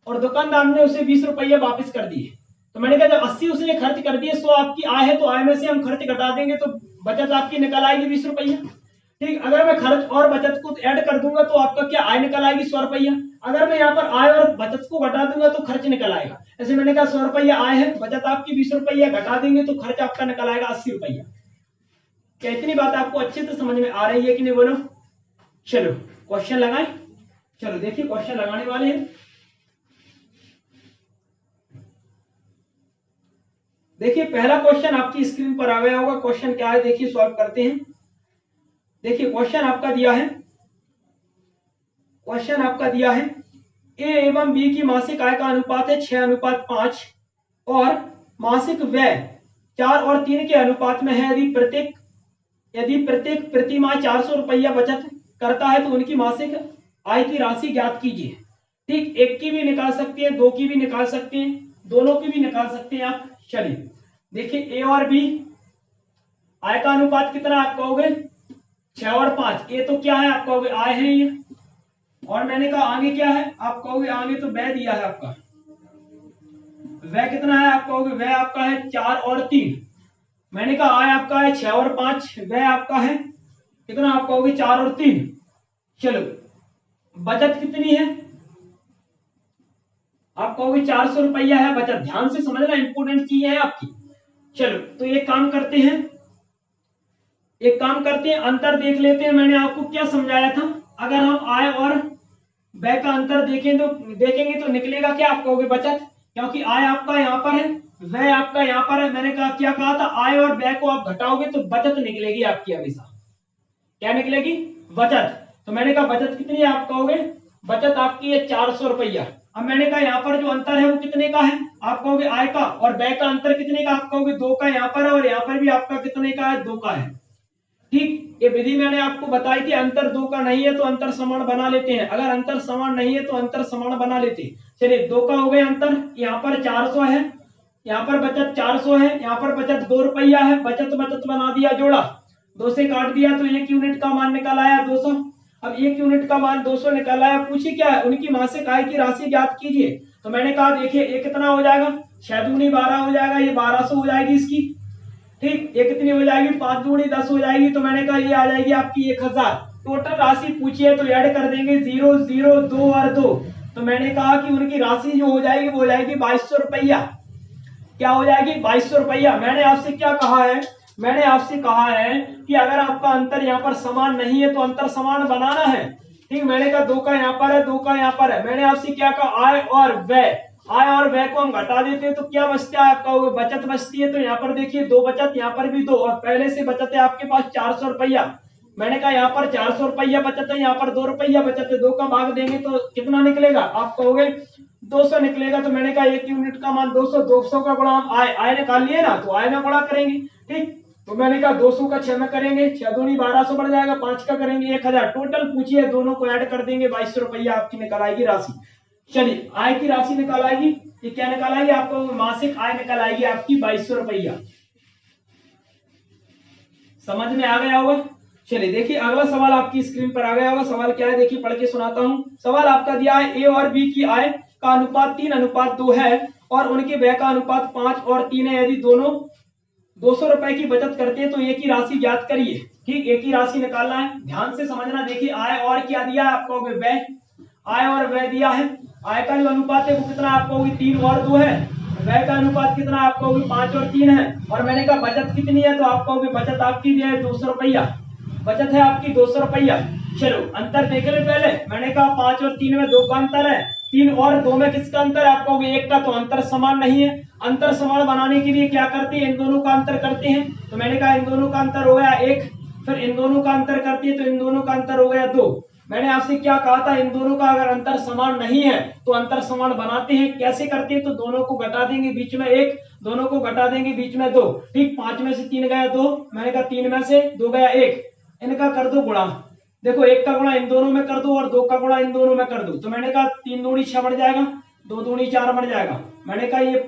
और दुकानदार ने उसे 20 रुपया वापस कर दिए। तो मैंने कहा जब 80 उसने खर्च कर दिए, 100 आपकी आय है, तो आय में से हम खर्च घटा देंगे तो बचत आपकी निकल आएगी 20 रुपया। ठीक, अगर मैं खर्च और बचत को ऐड कर दूंगा तो आपका क्या आय निकल आएगी 100 रुपया। अगर मैं यहाँ पर आय और बचत को घटा दूंगा तो खर्च निकल आएगा। ऐसे मैंने कहा 100 रुपया आय है, बचत आपकी 20 रुपया, घटा देंगे तो खर्च आपका निकल आएगा 80 रुपया। क्या इतनी बात आपको अच्छे से समझ में आ रही है कि नहीं, बोलो। चलो क्वेश्चन लगाएं। चलो देखिए क्वेश्चन लगाने वाले हैं। देखिए पहला क्वेश्चन आपकी स्क्रीन पर आ गया होगा। क्वेश्चन क्या है देखिए, सॉल्व करते हैं। देखिए क्वेश्चन आपका दिया है, क्वेश्चन आपका दिया है ए एवं बी की मासिक आय का अनुपात है 6:5 और मासिक व्यय 4 और 3 के अनुपात में है। यदि प्रत्येक प्रति माह 400 रुपया बचत करता है तो उनकी मासिक आय की राशि ज्ञात कीजिए। ठीक, एक की भी निकाल सकते हैं, दो की भी निकाल सकते हैं, दोनों की भी निकाल सकते हैं आप। चलिए देखिए ए और बी आय का अनुपात कितना आप कहोगे 6 और 5। ए तो क्या है आप कहोगे आय है ये, और मैंने कहा आगे क्या है आप कहोगे आगे तो व्यय दिया है आपका। व्यय कितना है आप कहोगे व्यय आपका है 4 और 3। मैंने कहा आय आपका है 6 और 5, व्यय आपका है कितना आप कहोगे 4 और 3। चलो बचत कितनी है आप कहोगे 400 रुपया है बचत। ध्यान से समझना, इंपोर्टेंट चीज है आपकी। चलो तो एक काम करते हैं, अंतर देख लेते हैं। मैंने आपको क्या समझाया था, अगर हम आय और व्यय का अंतर देखेंगे तो निकलेगा क्या, आप कहोगे बचत, क्योंकि आय आपका यहाँ पर है, व्यय आपका यहाँ पर है। मैंने क्या कहा था, आय और व्यय को आप घटाओगे तो बचत निकलेगी आपकी हमेशा। क्या निकलेगी, बचत। तो मैंने कहा बचत कितनी है, आप कहोगे बचत आपकी है 400 रुपया। अब मैंने कहा यहाँ पर जो अंतर है वो कितने का है, आप कहोगे आय का, और व्यय का अंतर कितने का, आप कहोगे 2 का यहाँ पर है, और यहाँ पर भी आपका कितने का है, 2 का है। ठीक, ये विधि मैंने आपको बताई थी। अंतर 2 का नहीं है तो अंतर समान बना लेते हैं, अगर अंतर समान नहीं है तो अंतर समान बना लेते हैं। चलिए 2 का हो गया अंतर, यहाँ पर 400 है, यहाँ पर बचत 400 है, यहाँ पर बचत 2 रुपया है, बचत बना दिया जोड़ा, 2 से काट दिया तो 1 यूनिट का मान निकल आया 200। अब 1 यूनिट का मान 200 निकल आया, पूछिए क्या है, उनकी मासिक आय की राशि ज्ञात कीजिए। तो मैंने कहा देखिए ये कितना हो जाएगा, 6 दूनी 12 हो जाएगा, ये 1200 हो जाएगी इसकी। ठीक, ये कितनी हो जाएगी, 5 दूनी 10 हो जाएगी। तो मैंने कहा ये आ जाएगी आपकी 1000। टोटल राशि पूछिए तो ऐड कर देंगे 0 0 2 और 2। तो मैंने कहा कि उनकी राशि जो हो जाएगी वो हो जाएगी 2200 रुपया। क्या हो जाएगी, 2200 रुपया। मैंने आपसे क्या कहा है, मैंने आपसे कहा है कि अगर आपका अंतर यहाँ पर समान नहीं है तो अंतर समान बनाना है। ठीक, मैंने कहा 2 का यहाँ पर है, 2 का यहाँ पर है। मैंने आपसे क्या कहा, आय और व्यय, आय और व्यय को हम घटा देते हैं तो क्या बचता है आपका, बचत बचती है। तो यहाँ पर देखिए 2 बचत, यहाँ पर भी 2, और पहले से बचत है आपके पास 400 रुपया। मैंने कहा यहाँ पर 400 रुपया बचत है, यहाँ पर 2 रुपया बचत है, 2 का भाग देंगे तो कितना निकलेगा, आप कहोगे 200 निकलेगा। तो मैंने कहा 1 यूनिट का मान 200, 200 का गुणा हम आय निकाल लिए ना, तो आय में गुणा करेंगे। ठीक, तो मैंने कहा 200 का 6 में करेंगे, 6 दूनी 1200 बढ़ जाएगा, 5 का करेंगे 1000। टोटल पूछिए, दोनों को ऐड कर देंगे, 2200 रुपया आपकी निकल आएगी राशि। चलिए आय की राशि निकाल आएगी, ये क्या निकाल आएगी, आपको मासिक आय निकल आएगी आपकी 2200 रुपया। समझ में आ गया होगा। चलिए देखिए अगला सवाल आपकी स्क्रीन पर आ गया होगा। सवाल क्या है, देखिए पढ़ के सुनाता हूं। सवाल आपका दिया है, ए और बी की आय का अनुपात 3:2 है और उनके व्यय का अनुपात 5 और 3 है। यदि दोनों 200 रुपए की बचत करते हैं तो एक ही राशि ज्ञात करिए। ठीक, एक ही राशि निकालना है, ध्यान से समझना। देखिए आय और क्या दिया है आपको, व्यय, आय और व्यय दिया है। आय का जो अनुपात है वो कितना आपको, 3 और 2 है। व्यय का अनुपात कितना आपको, 5 और 3 है। और मैंने कहा बचत कितनी है, तो आपको बचत आपकी है 200 रुपया, बचत है आपकी 200 रुपया। चलो अंतर देख ले पहले। मैंने कहा 5 और 3 में 2 का अंतर है, 3 और 2 में किसका अंतर है, आपको 1 का। तो अंतर समान नहीं है, अंतर समान बनाने के लिए क्या करते हैं, इन दोनों का अंतर करते हैं। तो मैंने कहा इन दोनों का अंतर हो गया 1, फिर इन दोनों का अंतर करते हैं तो इन दोनों का अंतर हो गया 2। मैंने आपसे क्या कहा था, इन दोनों का अगर अंतर समान नहीं है तो अंतर समान बनाते हैं। कैसे करते हैं, तो दोनों को घटा देंगे, बीच में 1, दोनों को घटा देंगे, बीच में 2। ठीक, 5 में से 3 गया 2, मैंने कहा 3 में से 2 गया 1। इनका कर दो गुणा, देखो 1 का गुणा इन दोनों में कर दो और 2 का गुणा इन दोनों में कर दो। तो मैंने कहा 3 दूनी 6 बढ़ जाएगा, 2 दूनी 4 बढ़ जाएगा। मैंने कहा ये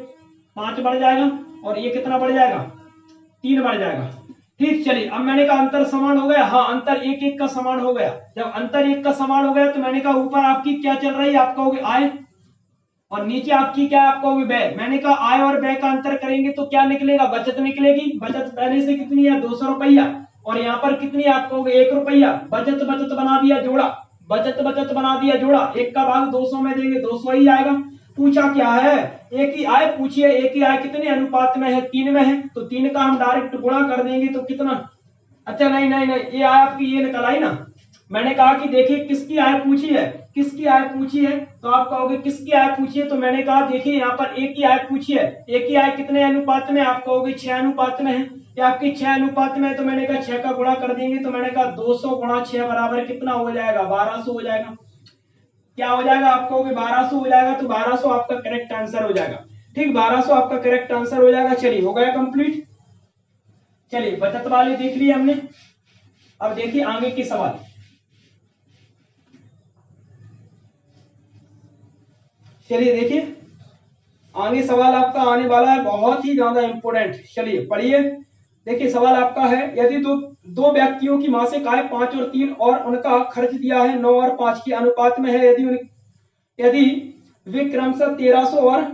5 बढ़ जाएगा और ये कितना बढ़ जाएगा, 3 बढ़ जाएगा। ठीक, चलिए अब मैंने कहा अंतर समान हो गया, हाँ अंतर 1 1 का समान हो गया। जब अंतर 1 का समान हो गया तो मैंने कहा ऊपर आपकी क्या चल रही है, आप कहोगे आय, और नीचे आपकी क्या, आप कहोगे व्यय। मैंने कहा आय और व्यय का अंतर करेंगे तो क्या निकलेगा, बचत निकलेगी। बचत पहले से कितनी है, 200 रुपया, और यहाँ पर कितनी है, आप कहोगे 1 रुपया। बचत बना दिया जोड़ा, बचत बना दिया जोड़ा, 1 का भाग 200 में देंगे 200 ही आएगा। पूछा क्या है, एक ही आय पूछिए, एक ही आय कितने अनुपात में है, 3 में है। तो 3 का हम डायरेक्ट गुणा कर देंगे तो कितना, अच्छा नहीं नहीं नहीं, ये आय आपकी ये निकल आई ना। मैंने कहा कि देखिए किसकी आय पूछी है, किसकी आय पूछी है, तो आप कहोगे किसकी आय पूछी है। तो मैंने कहा देखिए यहाँ पर एक ही आय पूछी है, एक ही आय कितने अनुपात में, आप कहोगे 6 अनुपात में है, या आपकी 6 अनुपात में है। तो मैंने कहा 6 का गुणा कर देंगे, तो मैंने कहा 200 गुणा 6 बराबर कितना हो जाएगा, 1200 हो जाएगा। क्या हो जाएगा, आप कहोगे 1200 हो जाएगा। तो 1200 आपका करेक्ट आंसर हो जाएगा। ठीक, 1200 आपका करेक्ट आंसर हो जाएगा। चलिए हो गया कंप्लीट। चलिए बचत वाले देख लिए हमने, अब देखिए आगे के सवाल। चलिए देखिए आगे सवाल आपका आने वाला है, बहुत ही ज्यादा इंपोर्टेंट। चलिए पढ़िए। देखिए सवाल आपका है, यदि दो व्यक्तियों की मासिक आय 5 और 3 और उनका खर्च दिया है 9 और 5 के अनुपात में है, यदि वे क्रमशः 1300 और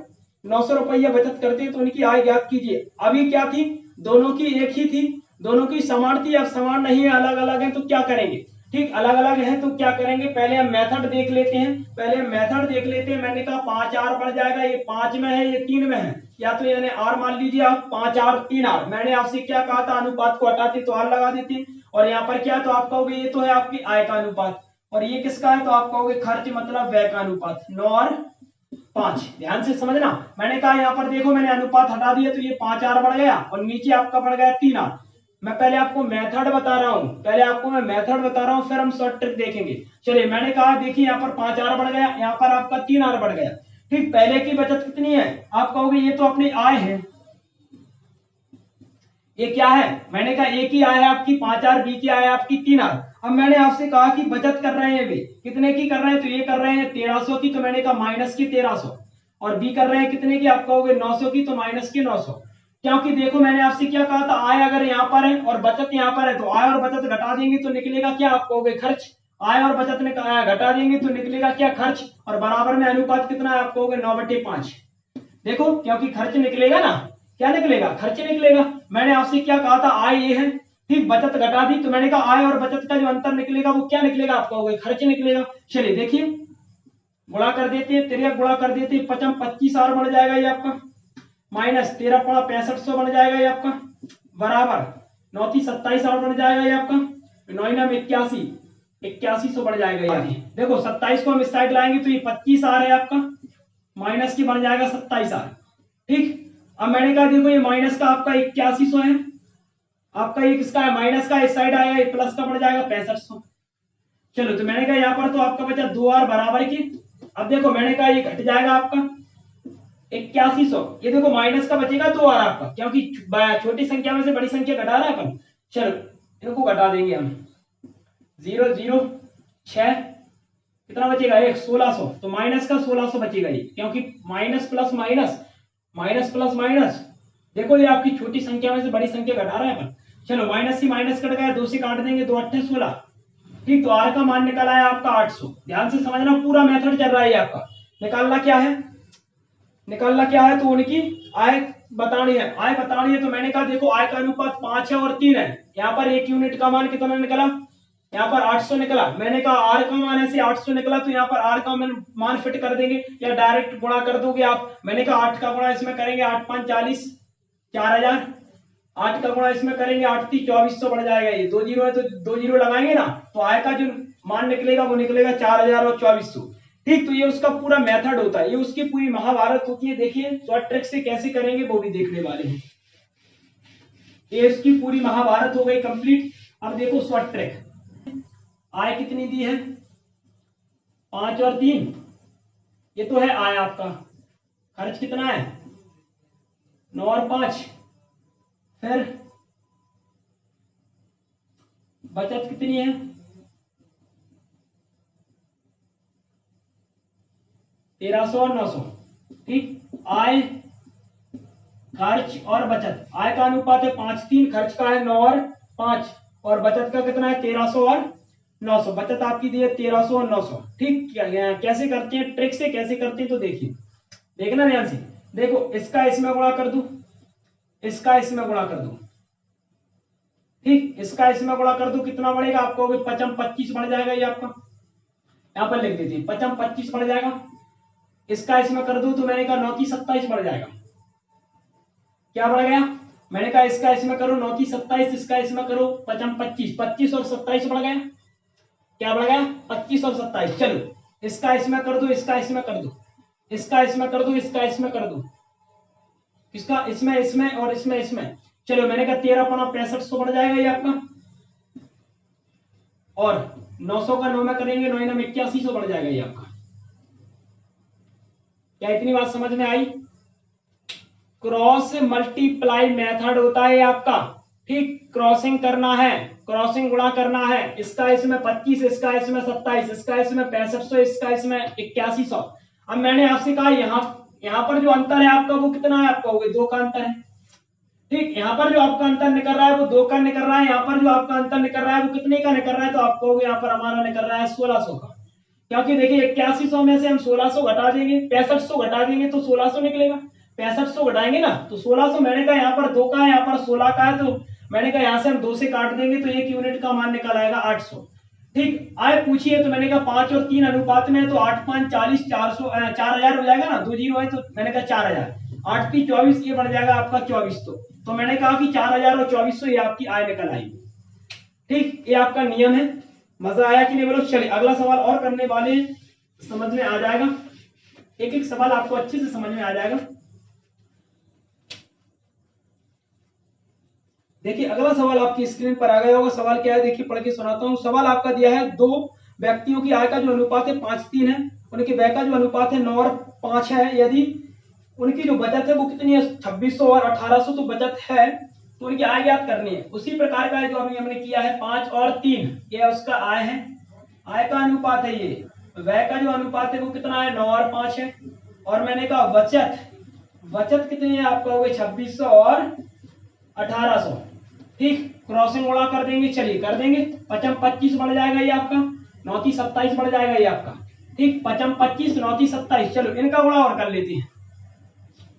900 रुपया बचत करते हैं तो उनकी आय ज्ञात कीजिए। अभी क्या थी, दोनों की एक ही थी, दोनों की समान थी, अब समान नहीं है, अलग अलग है, तो क्या करेंगे। ठीक, अलग अलग है तो क्या करेंगे, पहले हम मेथड देख लेते हैं। मैंने कहा 5 आर बढ़ जाएगा, ये 5 में है, ये 3 में है, या तो यानी आर मान लीजिए आप 5 आर 3 आर। मैंने आपसे क्या कहा था, अनुपात को हटाते तो आर लगा देते, और यहाँ पर क्या, तो आप कहोगे ये तो है आपकी आय का अनुपात, और ये किसका है, तो आप कहोगे खर्च मतलब व्यय का अनुपात। 9 और 5, ध्यान से समझना। मैंने कहा यहाँ पर देखो, मैंने अनुपात हटा दिया तो ये 5 आर बढ़ गया, और नीचे आपका बढ़ गया 3 आर। मैं पहले आपको मेथड बता रहा हूं, फिर हम शॉर्ट ट्रिक देखेंगे। चलिए, मैंने कहा देखिए यहाँ पर 5 आर बढ़ गया, यहाँ पर आपका 3 आर बढ़ गया। ठीक, पहले की बचत कितनी है, आप कहोगे ये तो अपनी आय है, ये क्या है, मैंने कहा ए की आय है आपकी 5 आर, बी की आय है आपकी 3 आर। अब मैंने आपसे कहा कि बचत कर रहे हैं वे, कितने की कर रहे हैं, तो ये कर रहे हैं 1300 की, तो मैंने कहा माइनस की 1300, और बी कर रहे हैं कितने की, आप कहोगे 900 की, तो माइनस की 900। क्योंकि देखो मैंने आपसे क्या कहा था, आय अगर यहाँ पर है और बचत यहाँ पर है, तो आय और बचत घटा देंगे तो निकलेगा क्या, आप कहोगे खर्च। आय और बचत ने घटा देंगे तो निकलेगा क्या, खर्च, और बराबर में अनुपात कितना है, आप कहोगे 9/5। देखो, क्योंकि खर्च निकलेगा ना, क्या निकलेगा, खर्च निकलेगा। मैंने आपसे क्या कहा था, आय ये है, ठीक, बचत घटा दी, तो मैंने कहा आय और बचत का जो अंतर निकलेगा वो क्या निकलेगा, आप कहोगे खर्च निकलेगा। चलिए देखिए, गुणा कर देते हैं, 13 गुणा कर देते हैं, 25 आर बढ़ जाएगा ये आपका, माइनस 13 पड़ा 6500 बन जाएगा ये आपका, बराबर 9 की 27 आर बढ़ जाएगा ये आपका, 9 में 8100 बढ़ जाएगा ये। देखो 27 को हम इस साइड लाएंगे तो ये 25 आर है आपका, माइनस की बन जाएगा 27 आर। ठीक, अब मैंने कहा देखो ये माइनस का आपका 8100 है, आपका ये किसका है, माइनस का, इस साइड आएगा, ये प्लस का बढ़ जाएगा 6500। चलो, तो मैंने कहा यहाँ पर तो आपका बचा 2 आर बराबर की। अब देखो मैंने कहा ये घट जाएगा आपका 8100, ये देखो माइनस का बचेगा 2 आर आपका, क्योंकि छोटी संख्या में से बड़ी संख्या घटा रहा है अपन। चलो इनको घटा देंगे हम, 0 0 6, कितना बचेगा, 1600, तो माइनस का 1600 बचेगा ये, क्योंकि minus plus minus, minus plus minus, देखो ये आपकी छोटी संख्या में से बड़ी संख्या घटा रहा है अपन। चलो, माइनस से माइनस कट गया, 2 से काट देंगे, 2 8 16। ठीक, तो आर का मान निकल आया आपका 800। ध्यान से समझना, पूरा मेथड चल रहा है आपका। निकालना क्या है, तो उनकी आय बतानी है, तो मैंने कहा देखो आय का अनुपात 5 है और 3 है, यहाँ पर एक यूनिट का मान कितना निकला, यहाँ पर 800 निकला। मैंने कहा आर का मान ऐसे 800 निकला, तो यहाँ पर आर का मान फिट कर देंगे, या डायरेक्ट गुणा कर दोगे आप। मैंने कहा 8 का गुणा इसमें करेंगे, 8 5 40, 4000, 8 का गुणा इसमें करेंगे, 8 3 2400 बढ़ जाएगा। ये 2 जीरो है तो 2 जीरो लगाएंगे ना, तो आय का जो मान निकलेगा वो निकलेगा 4000 और 2400। ठीक, तो ये उसका पूरा मेथड होता है, ये उसकी पूरी महाभारत होती है। देखिए शॉर्ट ट्रिक से कैसे करेंगे वो भी देखने वाले हैं। ये उसकी पूरी महाभारत हो गई कंप्लीट। अब देखो शॉर्ट ट्रिक, आय कितनी दी है, 5 और 3, ये तो है आय आपका। खर्च कितना है, 9 और 5, फिर बचत कितनी है, 1300 और 900। ठीक, आय, खर्च और बचत, आय का अनुपात है 5 3, खर्च का है 9 और 5, और बचत का कितना है 1300 और 900। बचत आपकी दी है 1300 और 900। ठीक, कैसे करते हैं, ट्रिक से कैसे करते हैं, तो देखिए, देखना ध्यान से। देखो इसका इसमें गुणा कर दूं, इसका इसमें गुणा कर दूं, ठीक, इसका इसमें गुणा कर दूं, कितना बढ़ेगा, आपको 25 बढ़ जाएगा ये आपका, यहां पर लिख दीजिए 25 बढ़ जाएगा। इसका इसमें कर दूं तो मैंने कहा 9 की 27 बढ़ जाएगा। क्या बढ़ गया, मैंने कहा इसका इसमें करो 9 की 27, इसका इसमें करो 25, 25 और 27 बढ़ गया। क्या बढ़ गया, 25 और 27। चलो इसका इसमें कर दो, इसका इसमें कर दो, इसका इसमें कर दो, इसका इसमें कर दो, इसका इसमें, इसमें और इसमें, इसमें। चलो मैंने कहा 13 पना 6500 बढ़ जाएगा ये आपका, और 900 का 9 में करेंगे, 9 में 8100 बढ़ जाएगा ये आपका। क्या इतनी बात समझ में आई? क्रॉस मल्टीप्लाई मेथड होता है आपका। ठीक, क्रॉसिंग करना है, क्रॉसिंग गुणा करना है, इसका इसमें 25, इसका इसमें 27, इसका इसमें 6500, इसका इसमें 8100। अब मैंने आपसे कहा यहाँ पर जो अंतर है आपका वो कितना है, आपका 2 का अंतर है। ठीक, यहाँ पर जो आपका अंतर निकल रहा है वो 2 का निकल रहा है, यहाँ पर जो आपका अंतर निकल रहा है वो कितने का निकल रहा है, तो आपको यहाँ पर हमारा निकल रहा है 1600 का। क्योंकि देखिए 8100 में से हम 1600 घटा देंगे, 6500 घटा देंगे तो 1600 निकलेगा। 6500 घटाएंगे ना तो 1600, मैंने कहा यहाँ पर 2 का है, यहाँ पर 16 का है, तो मैंने कहा यहाँ से हम 2 से काट देंगे तो एक यूनिट का मान निकल आएगा 800। ठीक, आय पूछी है तो मैंने कहा 5 और 3 अनुपात में है, तो 8 5 40, 400 4000 हो जाएगा ना, 2 जीरो है तो मैंने कहा 4000, 8 3 24, ये बन जाएगा आपका 2400। तो मैंने कहा कि 4000 और 2400 ये आपकी आय निकल आएगी। ठीक, ये आपका नियम है। मजा आया कि नहीं बोलो? चलिए अगला सवाल और करने वाले हैं, समझ में आ जाएगा, एक एक सवाल आपको अच्छे से समझ में आ जाएगा। देखिए अगला सवाल आपकी स्क्रीन पर आ गया होगा। सवाल क्या है देखिए, पढ़ के सुनाता हूं। सवाल आपका दिया है, दो व्यक्तियों की आय का जो अनुपात है 5:3 है, उनके व्यय का जो अनुपात है 9 और 5 है। यदि उनकी जो बचत है वो कितनी है, 2600 और 1800 तो बचत है, तो उनकी आय ज्ञात करनी है। उसी प्रकार का जो अभी हमने किया है 5 और 3, ये उसका आय है, आय का अनुपात है ये। व्यय का जो अनुपात है वो कितना है, 9 और 5 है। और मैंने कहा बचत, बचत कितनी है आपका हो गई 2600 और 1800। ठीक, क्रॉसिंग गुणा कर देंगे, चलिए कर देंगे। 5 25 बढ़ जाएगा ये आपका, 9 27 बढ़ जाएगा ये आपका। ठीक, 5 25 9 27, चलो इनका गुणा और कर लेते हैं,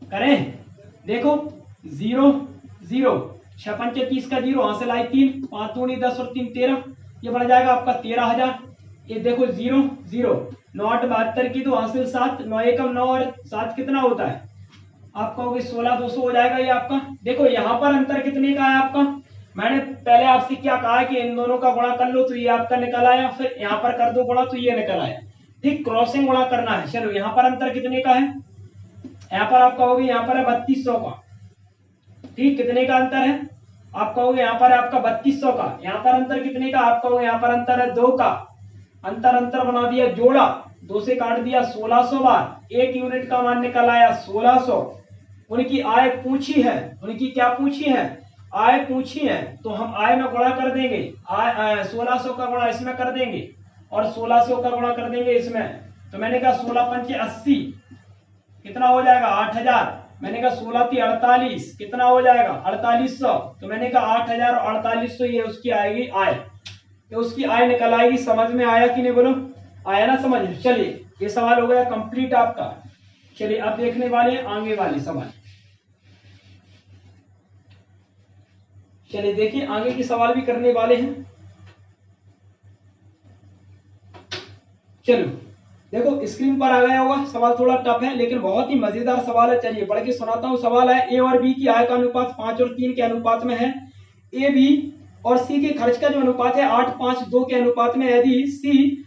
करें। देखो 0 0, 6 5 30 का 0, हासिल आई 3, 5 दूनी 10 और 3 13, ये बढ़ जाएगा आपका 13000। ये देखो 0 0, 9 8 72 की 2 हासिल 7, 9 एकम 9 और 7 कितना होता है आपका, हो गया 16 200 हो जाएगा ये आपका। देखो यहाँ पर अंतर कितने का है आपका, मैंने पहले आपसे क्या कहा कि इन दोनों का गुणा कर लो तो ये आपका निकल आया, फिर यहाँ पर कर दो गुणा तो ये निकल आया। ठीक, क्रॉसिंग गुणा करना है। चलो यहाँ पर अंतर कितने का है, यहाँ पर आपका हो गया, यहाँ पर है 3200 का। ठीक, कितने का अंतर है आपका हो गया, यहाँ पर है आपका 3200 का। यहाँ पर अंतर कितने का आपका हो गया, यहाँ पर अंतर है 2 का। अंतर अंतर बना दिया, जोड़ा, 2 से काट दिया 1600 बार, 1 यूनिट का मान निकल आया 1600। उनकी आय पूछी है, उनकी क्या पूछी है, आय पूछी है, तो हम आय में गुणा कर देंगे, आय 1600 का गुणा इसमें कर देंगे और 1600 का गुणा कर देंगे इसमें। तो मैंने कहा 16 पंचे 80, कितना हो जाएगा 8000। मैंने कहा 16 3 48, कितना हो जाएगा 4800। तो मैंने कहा 8000 और 4800 ये उसकी आएगी आय, तो उसकी आय निकल आएगी। समझ में आया कि नहीं बोलो, आया ना समझ? चलिए ये सवाल हो गया कंप्लीट आपका। चलिए अब देखने वाले हैं आगे वाले सवाल। चलिए देखिए आगे के सवाल भी करने वाले हैं। चलो देखो स्क्रीन पर आ गया होगा, सवाल थोड़ा टफ है लेकिन बहुत ही मजेदार सवाल है। चलिए पढ़ के सुनाता हूं। सवाल है, ए और बी की आय का अनुपात 5 और 3 के अनुपात में है। ए बी और सी के खर्च का जो अनुपात है 8 5 2 के अनुपात में। यदि सी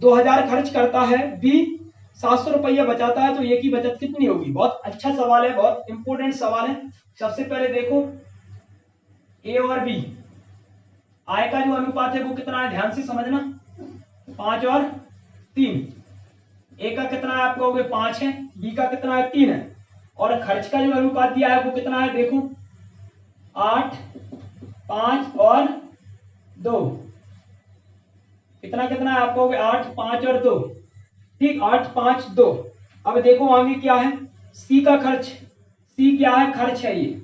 2000 खर्च करता है, बी 700 रुपया बचाता है, तो ए की बचत कितनी होगी? बहुत अच्छा सवाल है, बहुत इंपोर्टेंट सवाल है। सबसे पहले देखो ए और बी, आय का जो अनुपात है वो कितना है, ध्यान से समझना, 5 और 3। ए का कितना है आपका, हो गया 5 है, बी का कितना है 3 है, और खर्च का जो अनुपात दिया है वो कितना है, देखो 8 5 और 2, कितना कितना है आपका, हो गया 8 5 और 2। ठीक, 8 5 2। अब देखो आगे क्या है, सी का खर्च, सी क्या है, खर्च है, ये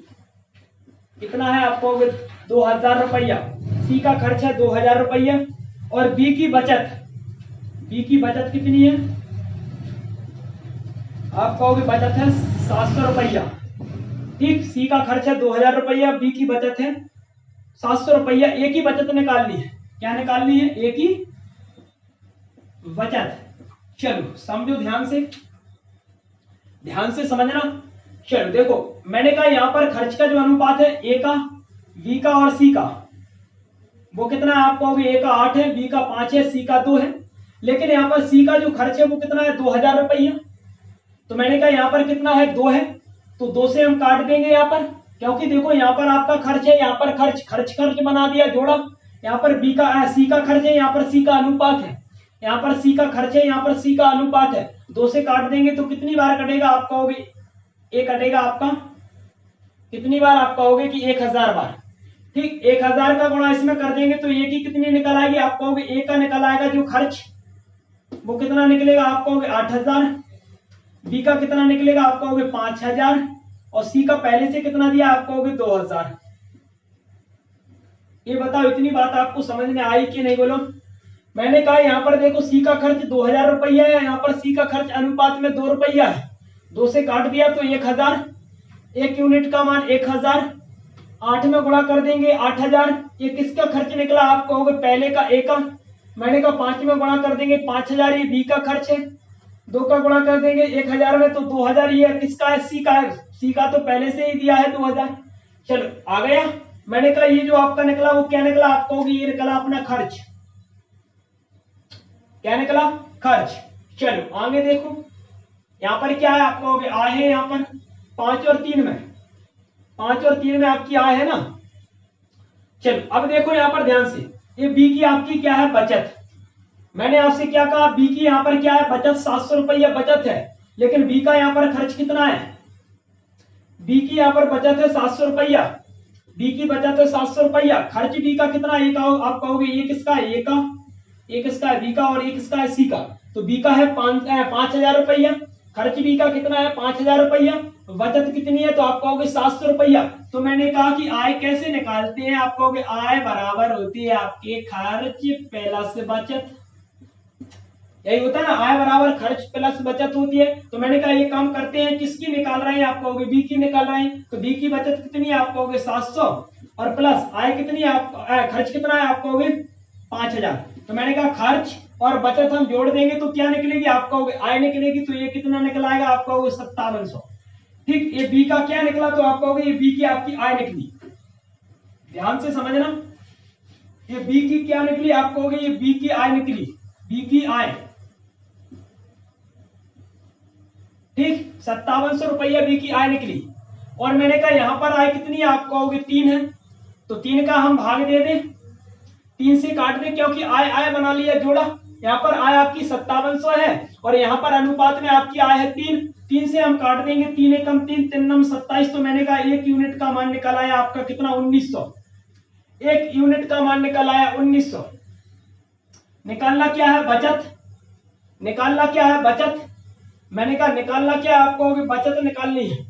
कितना है आपको, हो गया 2000 रुपया। सी का खर्च है 2000 रुपया। और बी की बचत, बी की बचत कितनी है आपका, हो गया बचत है 700 रुपया। ठीक, सी का खर्च है 2000 रुपया, बी की बचत है 700 रुपया। ए की बचत निकालनी है, क्या निकालनी है, ए की बचत। चलो समझो ध्यान से, ध्यान से समझना। चलो देखो मैंने कहा यहाँ पर खर्च का जो अनुपात है ए का, बी का और सी का, वो कितना है आपका, ए का 8 है, बी का 5 है, सी का 2 है। लेकिन यहाँ पर सी का जो खर्च है वो कितना है, 2000 रुपया। तो मैंने कहा यहाँ पर कितना है, 2 है, तो 2 से हम काट देंगे यहाँ पर, क्योंकि देखो यहाँ पर आपका खर्च है, यहाँ पर खर्च खर्च खर्च बना दिया जोड़ा। यहाँ पर बी का सी का खर्च है, यहाँ पर सी का अनुपात है, यहाँ पर सी का खर्च है, यहाँ पर सी का अनुपात है। 2 से काट देंगे तो कितनी बार कटेगा आपका, होगी ए कटेगा आपका, कितनी बार आपका होगी कि 1000 बार। ठीक, 1000 का गुणा इसमें कर देंगे तो ए की कितनी निकल आएगी आपका, होगी ए का निकल आएगा जो खर्च, वो कितना निकलेगा आपका, होगी 8000। बी का कितना निकलेगा आपका, होगी 5000। और सी का पहले से कितना दिया आपका, होगी 2000। ये बताओ इतनी बात आपको समझ में आई कि नहीं बोलो? मैंने कहा यहाँ पर देखो सी का खर्च 2000 रुपया है, यहाँ पर सी का खर्च अनुपात में 2 रुपया है। 2 से काट दिया तो 1000, 1 यूनिट का मान 1000, 8 में गुणा कर देंगे 8000। ये किसका खर्च निकला आपको, होगा पहले का, ए का। मैंने कहा 5 में गुणा कर देंगे 5000, ये बी का खर्च है। 2 का गुणा कर देंगे 1000 में तो 2000, ये किसका है? सी का है। सी का तो पहले से ही दिया है 2000। चलो आ गया। मैंने कहा ये जो आपका निकला वो क्या निकला? आपको होगी ये निकला अपना खर्च। क्या निकला? खर्च। चलो आगे देखो, यहां पर क्या है? आपको होगी आय है, यहां पर 5 और 3 में, 5 और 3 में आपकी आय है ना। चलो अब देखो यहां पर ध्यान से, ये बी की आपकी क्या है? बचत। मैंने आपसे क्या कहा? बी की यहां पर क्या है? बचत। 700 रुपया बचत है, लेकिन बी का यहां पर खर्च कितना है? बी की यहां पर बचत है 700 रुपया, बी की बचत है 700 रुपया, खर्च बी का कितना? ए का। आप कहोगे ये किसका है? ए का। ये किसका है? बी का। और ये किसका है? सी का। तो बी का है 5000 रुपया, खर्च बी का कितना है? 5000 रुपया, बचत कितनी है? तो आप कहोगे 700 रुपया। तो मैंने कहा कि आय कैसे निकालते हैं? आप कहोगे आय बराबर होती है आपके खर्च प्लस बचत। यही होता है ना, आय बराबर खर्च प्लस बचत होती है। तो मैंने कहा ये काम करते हैं, किसकी निकाल रहे हैं? आप कहोगे बी की निकाल रहे हैं। तो बी की बचत कितनी है? आप कहोगे 700, और प्लस आय कितनी है? आप खर्च कितना है? आप कहोगे 5000। तो मैंने कहा खर्च और बचत हम जोड़ देंगे तो क्या निकलेगी? आप कहोगे आय निकलेगी। तो ये कितना निकल आएगा? आप कहोगे 5700। ठीक, ये बी का क्या निकला? तो आप कहोगे ये बी की आपकी आय निकली। ध्यान से समझना, ये बी की क्या निकली? आप कहोगे ये बी की आय निकली, बी की आय। ठीक, 5700 रुपया बी की आय निकली। और मैंने कहा यहां पर आय कितनी है? आप कहोगे 3 है, तो 3 का हम भाग दे दें, 3 से काट दें, क्योंकि आय आय बना लिया जोड़ा। यहाँ पर आय आपकी 5700 है, और यहाँ पर अनुपात में आपकी आय है 3, 3 से हम काट देंगे, 3 एकम 3, 3 नम 27। तो मैंने कहा 1 यूनिट का मान निकल आया आपका कितना? 1900। 1 यूनिट का मान निकल आया 1900। निकालना क्या है? बचत। निकालना क्या है? बचत। मैंने कहा निकालना क्या है? आपको बचत निकालनी है।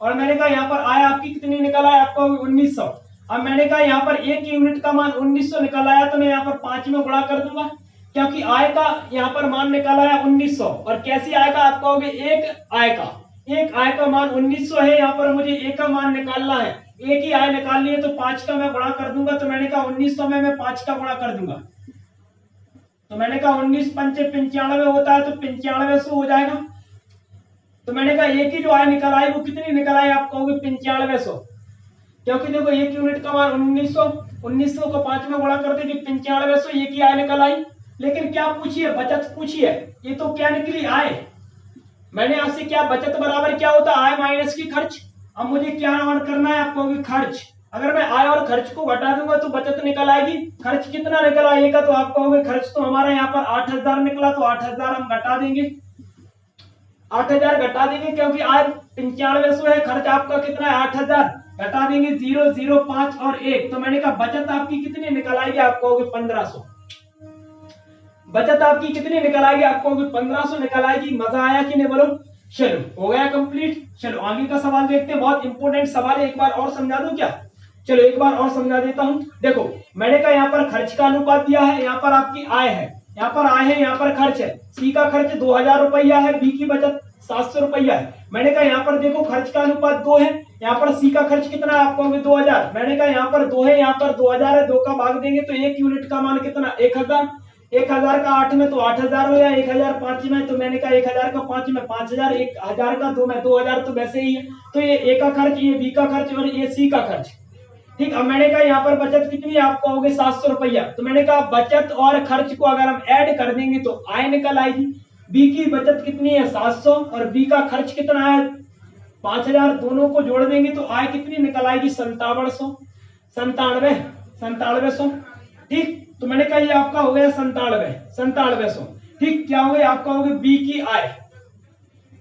और मैंने कहा यहाँ पर आय आपकी कितनी निकल आया? आपको 1900। अब मैंने कहा यहाँ पर 1 यूनिट का मान 1900 निकल आया, तो मैं यहाँ पर 5 में गुणा कर दूंगा, क्योंकि आय का यहाँ पर मान निकल आया 1900। और कैसी आय का? आप कहोगे एक आय का। एक आय का मान 1900 है, यहाँ पर मुझे एक का मान निकालना है, एक ही आय निकालनी है, तो 5 का मैं गुणा कर दूंगा। तो मैंने कहा 1900 में मैं 5 का गुणा कर दूंगा। तो मैंने कहा 19 पंचे 95 होता है, तो 9500 हो जाएगा। तो मैंने कहा एक ही जो आय निकल आई वो कितनी निकल आई? आप कहोगे 9500, क्योंकि देखो 1 यूनिट का मान 1900, 1900 को 5 में गुणा कर देंगे 9500, एक ही आय निकल आई। लेकिन क्या पूछिए? बचत पूछिए। ये तो क्या निकली? आय। मैंने आपसे क्या? बचत बराबर क्या होता है? आय माइनस की खर्च। अब मुझे क्या करना है? आप कहोगे खर्च। अगर मैं आय और खर्च को घटा दूंगा तो बचत निकल आएगी। खर्च कितना निकल आएगा? तो आप कहोगे खर्च तो हमारा यहाँ पर 8000 निकला, तो 8000 हम घटा देंगे, 8000 घटा देंगे, क्योंकि आय 9500 है, खर्च आपका कितना है? 8000। घटा देंगे 0, 0, 5 और 1। तो मैंने कहा बचत आपकी कितनी निकल आएगी? आप कहोगे 1500। बचत आपकी कितनी निकल आएगी? आप कहोगे 1500 निकल आएगी। मजा आया कि नहीं? बोलो। चलो हो गया कंप्लीट। चलो आगे का सवाल देखते हैं, बहुत इंपॉर्टेंट सवाल है। एक बार और समझा दूं क्या? चलो एक बार और समझा देता हूं। देखो मैंने कहा यहाँ पर खर्च का अनुपात दिया है, यहाँ पर आपकी आय है, यहाँ पर आय है, यहाँ पर खर्च है। सी का खर्च 2000 रुपया है, बी की बचत 700 रुपया है। मैंने कहा यहाँ पर देखो खर्च का अनुपात 2 है, यहाँ पर सी का खर्च कितना है? आप कहोगे 2000। मैंने कहा यहाँ पर 2 है, यहाँ पर 2000 है, 2 का भाग देंगे तो 1 यूनिट का मान कितना? 1000। 1000 का 8 में तो 8000 हो गया, 1000 5 में, तो मैंने कहा 1000 का 5 में 5000, 1000 का 2 में 2000, तो वैसे ही है। तो ये ए का खर्च, ये बी का खर्च और ये सी का खर्च। ठीक, अब मैंने कहा यहाँ पर बचत कितनी है? आप कहोगे 700 रुपया। तो मैंने कहा बचत और खर्च को अगर हम ऐड कर देंगे तो आय निकल आएगी। बी की बचत कितनी है? 700, और बी का खर्च कितना है? 5000। दोनों को जोड़ देंगे तो आय कितनी निकल आएगी? 9700। ठीक, तो मैंने कहा ये आपका हो गया 9700। ठीक, क्या हो गया? आपका हो गया बी की आय,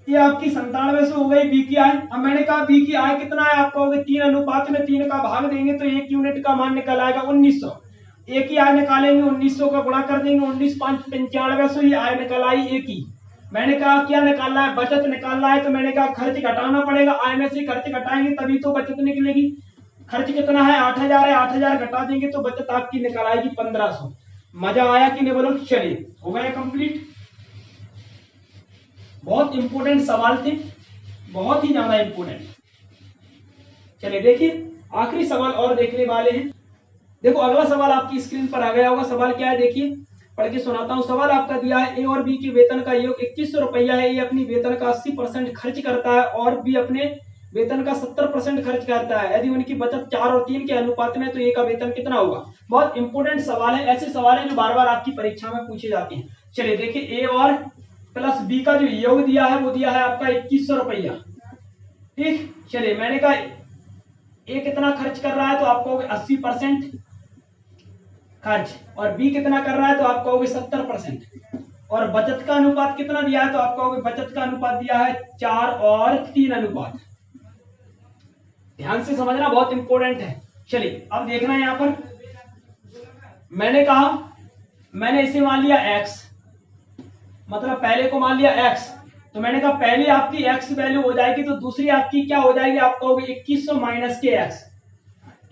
ये आपकी 9700 हो गई बी की आय। अब मैंने कहा बी की आय कितना है? आप कहोगे 3 अनुपात में 3 का भाग देंगे तो 1 यूनिट का मान निकल आएगा 1900। एक ही आय निकालेंगे, 1900 का गुणा कर देंगे, 19 5 9500, ये आय निकल आई एक ही। मैंने कहा क्या निकालना है? बचत निकालना है। तो मैंने कहा खर्च घटाना पड़ेगा, आय में से खर्च घटाएंगे तभी तो बचत निकलेगी। खर्च कितना है? 8000 है, 8000 घटा देंगे तो बचत आपकी निकल आएगी 1500। मजा आया कि नहीं? बोलो। चलिए हो गया कंप्लीट। बहुत इंपोर्टेंट सवाल थे, बहुत ही ज्यादा इंपोर्टेंट। चलिए देखिए आखिरी सवाल और देखने वाले हैं। देखो अगला सवाल आपकी स्क्रीन पर आ गया होगा। सवाल क्या है? देखिए पढ़ के सुनाता हूँ। सवाल आपका दिया है, ए और बी की वेतन का योग 2100 रुपया है। ए अपनी वेतन का 80% खर्च करता है और बी अपने वेतन का 70% खर्च करता है। यदि उनकी बचत 4 और 3 के अनुपात में तो ए का वेतन कितना होगा। बहुत इंपॉर्टेंट सवाल है, ऐसे सवाल है जो बार बार आपकी परीक्षा में पूछे जाते हैं। चलिए देखिए, ए और प्लस बी का जो योग दिया है वो दिया है आपका 2100 रुपया। ठीक, चलिए मैंने कहा ए कितना खर्च कर रहा है तो आप कहोगे 80% खर्च, और बी कितना कर रहा है तो आप कहोगे 70%, और बचत का अनुपात कितना दिया है तो आप कहोगे बचत का अनुपात दिया है 4 और 3 अनुपात। ध्यान से समझना, बहुत इंपॉर्टेंट है। चलिए अब देखना है यहां पर, मैंने कहा मैंने इसे मान लिया x, मतलब पहले को मान लिया x, तो मैंने कहा पहले आपकी x वैल्यू हो जाएगी तो दूसरी आपकी क्या हो जाएगी, आप कहोगे 2100 माइनस के x।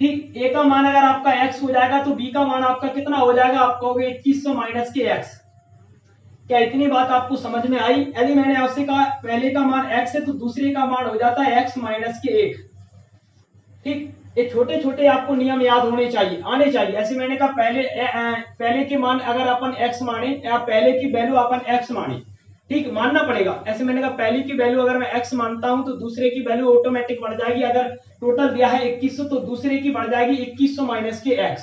ठीक, ए का मान अगर आपका x हो जाएगा तो b का मान आपका कितना हो जाएगा, आप कहोगे 2100 माइनस के x। क्या इतनी बात आपको समझ में आई। यदि मैंने आपसे कहा पहले का मान x है तो दूसरे का मान हो जाता है x माइनस के 1। ठीक, ये छोटे छोटे आपको नियम याद होने चाहिए, आने चाहिए। ऐसे मैंने कहा पहले के मान अगर अपन x माने या पहले की वैल्यू अपन x माने, ठीक, मानना पड़ेगा। ऐसे मैंने कहा पहले की वैल्यू अगर मैं x मानता हूं तो दूसरे की वैल्यू ऑटोमेटिक बढ़ जाएगी। अगर टोटल दिया है 2100 तो दूसरे की बढ़ जाएगी 2100 माइनस के x।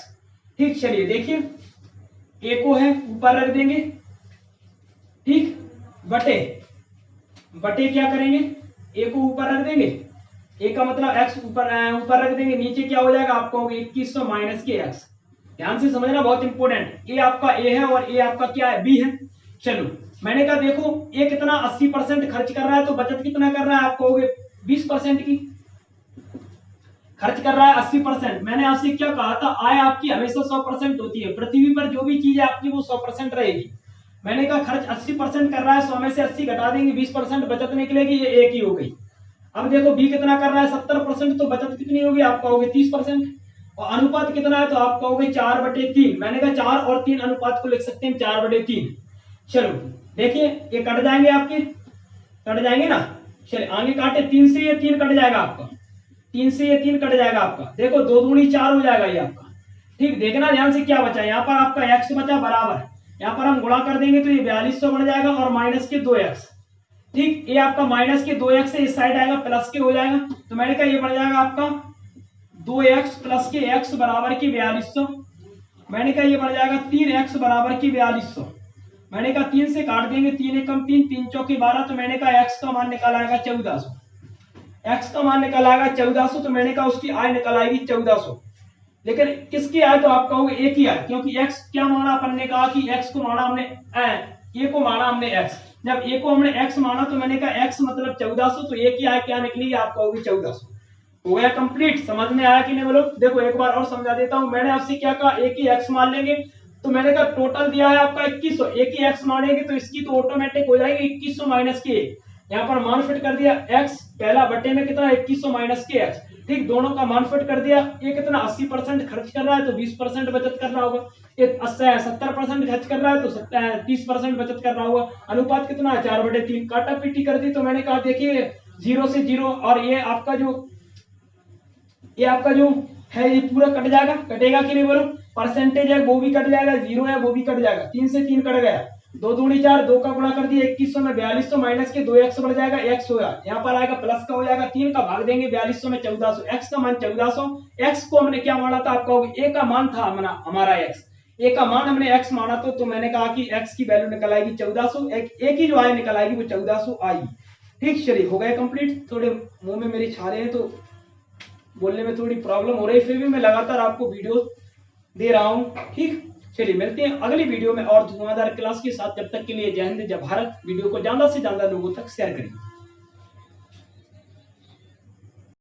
ठीक, चलिए देखिए, a को है ऊपर रख देंगे, ठीक, बटे क्या करेंगे, a को ऊपर रख देंगे, a का मतलब x ऊपर रख देंगे, नीचे क्या हो जाएगा, आप कहोगे 2100 माइनस के x। ध्यान से समझना, बहुत इंपॉर्टेंट। a आपका a है और a आपका क्या है, b है। चलो मैंने कहा देखो a कितना 80% खर्च कर रहा है तो बचत कितना कर रहा है, आप कहोगे 20% की खर्च कर रहा है 80%। मैंने आपसे क्या कहा था, आय आपकी हमेशा 100% होती है, पृथ्वी पर जो भी चीज है आपकी वो 100% रहेगी। मैंने कहा खर्च 80% कर रहा है, 100 में से 80 घटा देंगे, 20% बचत निकलेगी, ये एक ही हो गई। अब देखो बी कितना कर रहा है 70%, तो बचत कितनी होगी, आप कहोगे 30%, और अनुपात कितना है तो आप कहोगे 4/3। मैंने कहा 4 और 3 अनुपात को लिख सकते हैं 4/3। चलो देखिए ये कट जाएंगे, आपके कट जाएंगे ना। चलिए आगे काटे, 3 से ये 3 कट जाएगा आपका, 3 से ये 3 कट जाएगा आपका, देखो 2 दूनी 4 हो जाएगा ये आपका। ठीक, देखना ध्यान से क्या बचा, यहाँ पर आपका x बचा बराबर, यहाँ पर हम गुणा कर देंगे तो ये 4200 बन जाएगा और माइनस के 2x। ठीक, ये आपका माइनस के 2x से इस साइड आएगा, प्लस के हो जाएगा, तो मैंने कहा ये बन जाएगा आपका 2x प्लस के x बराबर की 4200। मैंने कहा ये बन जाएगा 3x बराबर की 4200। मैंने कहा 3 से काट देंगे, 3 एकम 3, 3 चौके 12, तो मैंने कहा x का मान निकल आएगा 1400। x का मान निकल आएगा 1400, तो मैंने कहा उसकी आय निकल आएगी 1400। लेकिन किसकी आय, तो आप कहोगे एक ही आय, क्योंकि x क्या माना अपन ने कहा कि x को माना हमने a को माना हमने x। जब a को हमने x माना तो मैंने कहा x मतलब 1400, तो a की आय क्या निकली, आप कहोगे 1400। हो गया कंप्लीट। समझ में आया कि नहीं बोलो। देखो एक बार और समझा देता हूं, मैंने आपसे क्या कहा, एक ही x मान लेंगे, तो मैंने कहा टोटल दिया है आपका 2100, एक ही x मानेंगे तो इसकी तो ऑटोमेटिक हो जाएगी 2100 माइनस के। यहाँ पर मान फिट कर दिया, x पहला बटे में कितना 2100 माइनस के x। ठीक, दोनों का मान फिट कर दिया, ये कितना 80% खर्च कर रहा है तो 20% बचत कर रहा होगा, ये 70% खर्च कर रहा है तो 30% बचत कर रहा होगा। अनुपात कितना है 4/3, काटा पीटी कर दी, तो मैंने कहा देखिए 0 से 0, और ये आपका जो है ये पूरा कट जाएगा, कटेगा कि नहीं बोलो। परसेंटेज है वो भी कट जाएगा, 0 है वो भी कट जाएगा, 3 से 3 कट गया, 2 दूनी 4, 2 का गुणा कर दिया 2100 में 4200 माइनस के 2x बढ़ जाएगा, x होगा यहाँ पर आएगा प्लस का हो जाएगा, 3 का भाग देंगे 4200 में 1400, x का मान 1400। x को हमने क्या माना था, आप कहोगे a का मान था हमारा x, a का मान हमने x माना तो मैंने कहा कि x की वैल्यू निकल आएगी 1400, एक ही जो आय निकल आएगी वो 1400 आएगी। ठीक, चलिए हो गया कंप्लीट। थोड़े मुंह में मेरी छाले हैं तो बोलने में थोड़ी प्रॉब्लम हो रही है, फिर भी मैं लगातार आपको वीडियो दे रहा हूं। ठीक, चलिए मिलते हैं अगली वीडियो में और धुआंधार क्लास के साथ। जब तक के लिए जय हिंद जय भारत। वीडियो को ज्यादा से ज्यादा लोगों तक शेयर करिए।